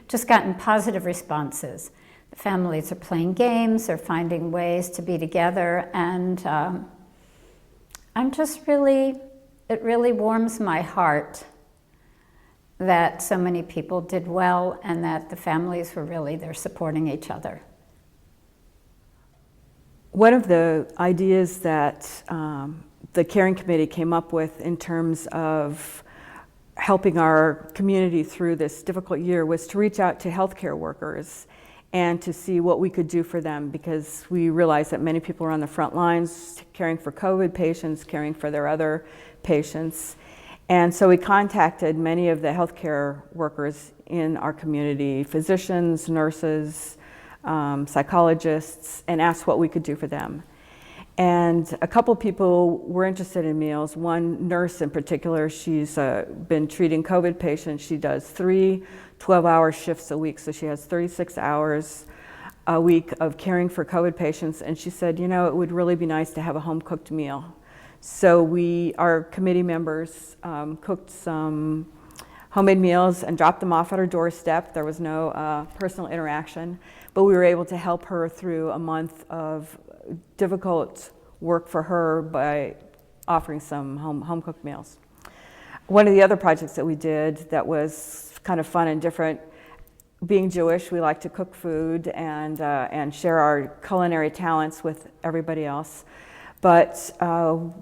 just gotten positive responses. The families are playing games, they're finding ways to be together, and I'm just it really warms my heart that so many people did well, and that the families were really there supporting each other. One of the ideas that the Caring Committee came up with in terms of helping our community through this difficult year was to reach out to healthcare workers and to see what we could do for them, because we realized that many people are on the front lines caring for COVID patients, caring for their other patients. And so we contacted many of the healthcare workers in our community, physicians, nurses, psychologists, and asked what we could do for them. And a couple people were interested in meals. One nurse in particular, she's been treating COVID patients. She does 3 12-hour shifts a week, so she has 36 hours a week of caring for COVID patients. And she said, you know, it would really be nice to have a home-cooked meal. So our committee members cooked some homemade meals and dropped them off at her doorstep. There was no personal interaction, but we were able to help her through a month of difficult work for her by offering some home-cooked meals. One of the other projects that we did that was kind of fun and different, being Jewish, we like to cook food and share our culinary talents with everybody else. But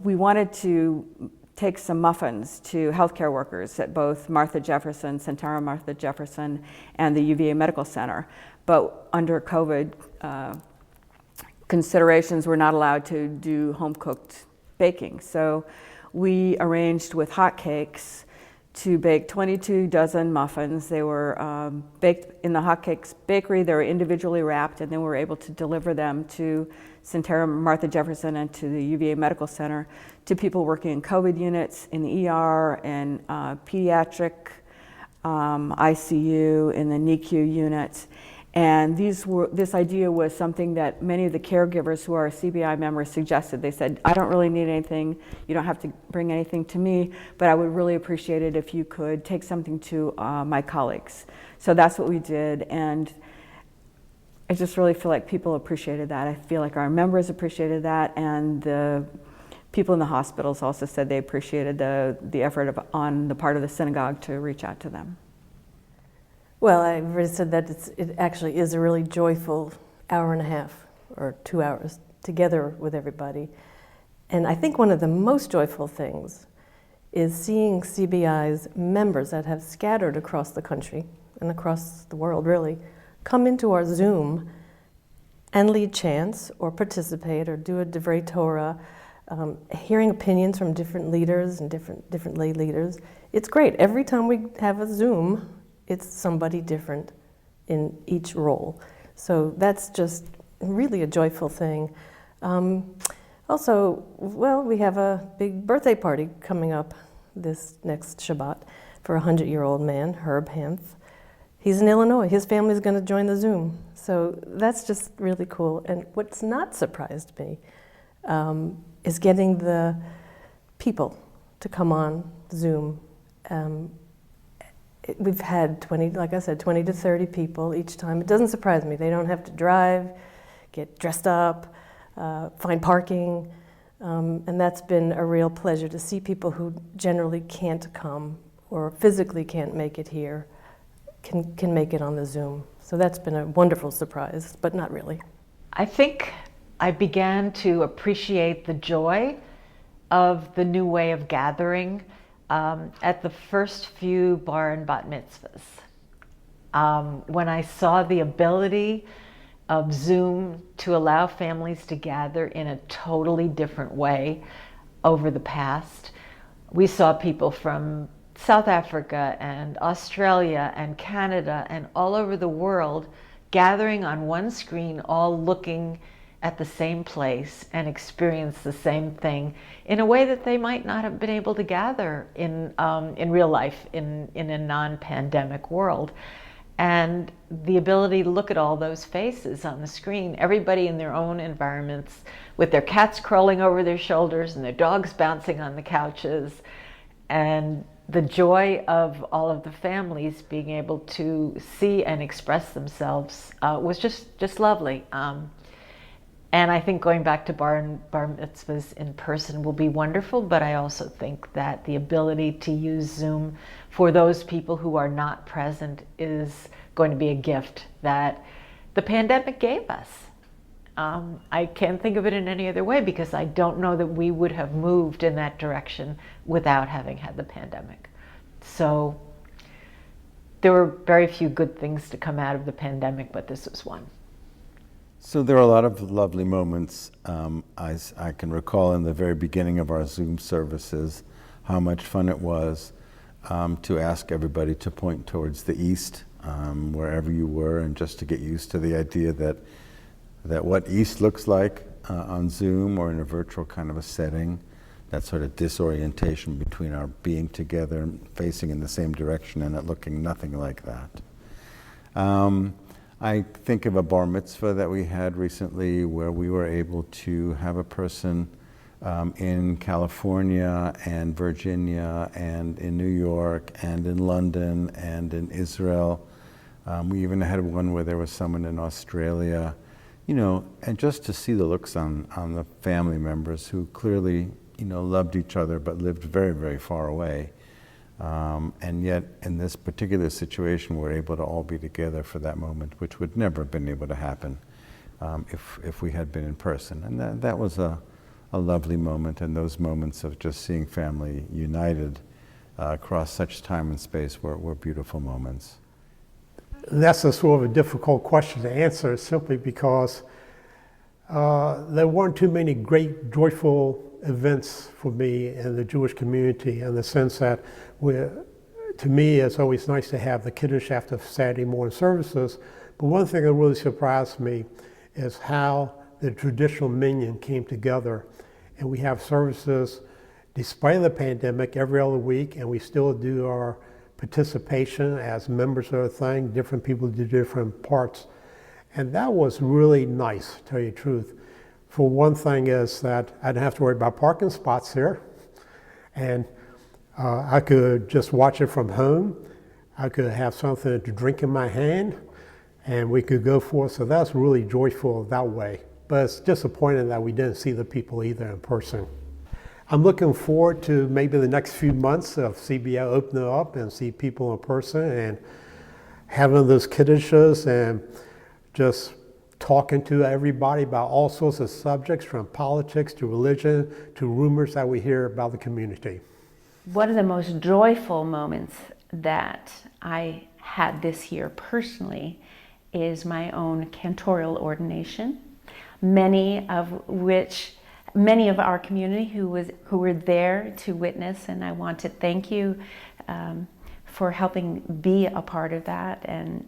we wanted to take some muffins to healthcare workers at both Martha Jefferson, Centara Martha Jefferson, and the UVA Medical Center. But under COVID considerations, we're not allowed to do home-cooked baking. So we arranged with hotcakes to bake 22 dozen muffins. They were baked in the Hotcakes bakery. They were individually wrapped, and then we were able to deliver them to Centara Martha Jefferson and to the UVA Medical Center, to people working in COVID units, in the ER, and pediatric ICU, in the NICU units. And this idea was something that many of the caregivers who are CBI members suggested. They said, I don't really need anything, you don't have to bring anything to me, but I would really appreciate it if you could take something to my colleagues. So that's what we did, and I just really feel like people appreciated that. I feel like our members appreciated that, and the people in the hospitals also said they appreciated the effort on the part of the synagogue to reach out to them. Well, I've already said that it actually is a really joyful hour and a half or 2 hours together with everybody. And I think one of the most joyful things is seeing CBI's members that have scattered across the country and across the world really come into our Zoom and lead chants or participate or do a Divrei Torah, hearing opinions from different leaders and different lay leaders. It's great. Every time we have a Zoom, it's somebody different in each role. So that's just really a joyful thing. Also, well, we have a big birthday party coming up this next Shabbat for a 100-year-old man, Herb Hanf. He's in Illinois. His family's going to join the Zoom. So that's just really cool. And what's not surprised me is getting the people to come on Zoom. We've had 20, like I said, 20 to 30 people each time. It doesn't surprise me. They don't have to drive, get dressed up, find parking. And that's been a real pleasure to see people who generally can't come or physically can't make it here can make it on the Zoom. So that's been a wonderful surprise, but not really. I think I began to appreciate the joy of the new way of gathering at the first few bar and bat mitzvahs. When I saw the ability of Zoom to allow families to gather in a totally different way over the past, we saw people from South Africa and Australia and Canada and all over the world gathering on one screen, all looking at the same place and experience the same thing in a way that they might not have been able to gather in real life in a non-pandemic world. And the ability to look at all those faces on the screen, everybody in their own environments, with their cats crawling over their shoulders and their dogs bouncing on the couches, and the joy of all of the families being able to see and express themselves was just lovely. And I think going back to bar mitzvahs in person will be wonderful, but I also think that the ability to use Zoom for those people who are not present is going to be a gift that the pandemic gave us. I can't think of it in any other way because I don't know that we would have moved in that direction without having had the pandemic. So there were very few good things to come out of the pandemic, but this was one. So there are a lot of lovely moments. I can recall in the very beginning of our Zoom services how much fun it was to ask everybody to point towards the east, wherever you were, and just to get used to the idea that what east looks like on Zoom or in a virtual kind of a setting, that sort of disorientation between our being together and facing in the same direction and it looking nothing like that. I think of a bar mitzvah that we had recently where we were able to have a person in California and Virginia and in New York and in London and in Israel. We even had one where there was someone in Australia, you know, and just to see the looks on the family members who clearly, you know, loved each other but lived very, very far away. And yet, in this particular situation, we're able to all be together for that moment, which would never have been able to happen if we had been in person. And that was a lovely moment, and those moments of just seeing family united across such time and space were beautiful moments. That's a sort of a difficult question to answer simply because there weren't too many great, joyful events for me in the Jewish community, in the sense that to me it's always nice to have the Kiddush after Saturday morning services, but one thing that really surprised me is how the traditional minyan came together, and we have services despite the pandemic every other week, and we still do our participation as members of the thing. Different people do different parts. And that was really nice, to tell you the truth. For one thing is that I didn't have to worry about parking spots here. And I could just watch it from home. I could have something to drink in my hand, and we could go forth. So that's really joyful that way. But it's disappointing that we didn't see the people either in person. I'm looking forward to maybe the next few months of CBI opening up and see people in person and having those kiddishes and just talking to everybody about all sorts of subjects, from politics to religion to rumors that we hear about the community. One of the most joyful moments that I had this year personally is my own cantorial ordination, many of our community who were there to witness, and I want to thank you for helping be a part of that, and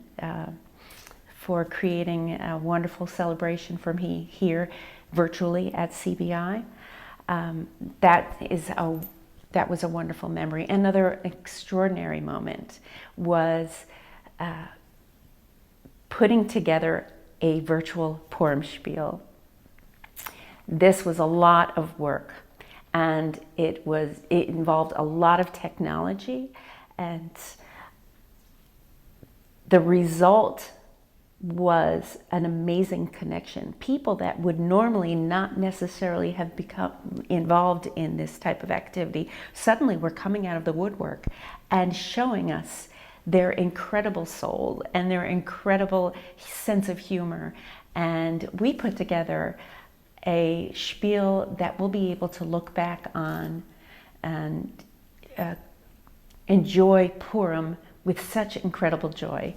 for creating a wonderful celebration for me here virtually at CBI. That was a wonderful memory. Another extraordinary moment was putting together a virtual Purim spiel. This was a lot of work, and it involved a lot of technology, and the result was an amazing connection. People that would normally not necessarily have become involved in this type of activity suddenly were coming out of the woodwork and showing us their incredible soul and their incredible sense of humor. And we put together a spiel that we'll be able to look back on and enjoy Purim with such incredible joy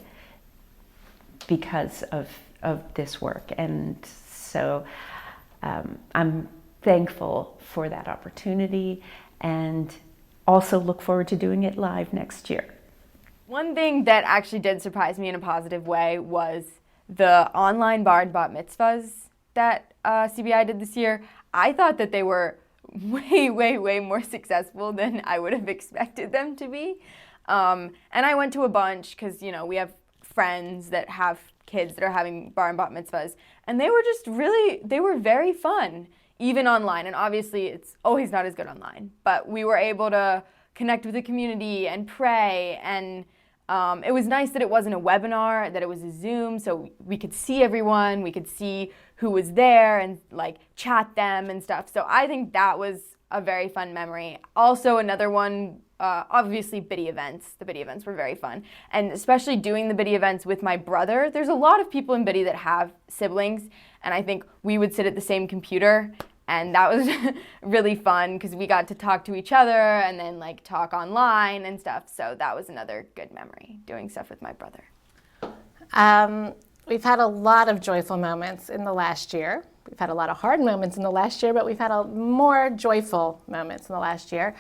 because of this work. And so I'm thankful for that opportunity, and also look forward to doing it live next year. One thing that actually did surprise me in a positive way was the online bar and bat mitzvahs that CBI did this year. I thought that they were way, way, way more successful than I would have expected them to be. And I went to a bunch because, we have friends that have kids that are having bar and bat mitzvahs, and they were very fun, even online. And obviously it's always not as good online, but we were able to connect with the community and pray, and it was nice that it wasn't a webinar, that it was a Zoom, so we could see everyone, we could see who was there and chat them and stuff. So I think that was a very fun memory. Also another one, obviously Biddy events. The Biddy events were very fun, and especially doing the Biddy events with my brother. There's a lot of people in Biddy that have siblings, and I think we would sit at the same computer, and that was really fun because we got to talk to each other and then talk online and stuff. So that was another good memory, doing stuff with my brother. We've had a lot of joyful moments in the last year. We've had a lot of hard moments in the last year, but we've had more joyful moments in the last year.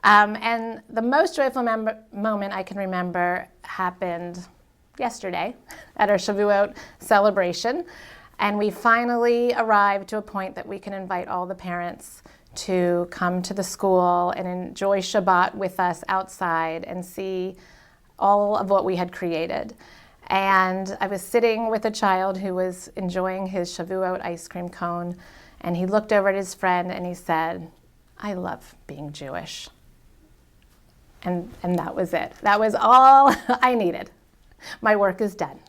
And the most joyful moment I can remember happened yesterday at our Shavuot celebration. And we finally arrived to a point that we can invite all the parents to come to the school and enjoy Shabbat with us outside and see all of what we had created. And I was sitting with a child who was enjoying his Shavuot ice cream cone, and he looked over at his friend and he said, "I love being Jewish." And that was it. That was all I needed. My work is done.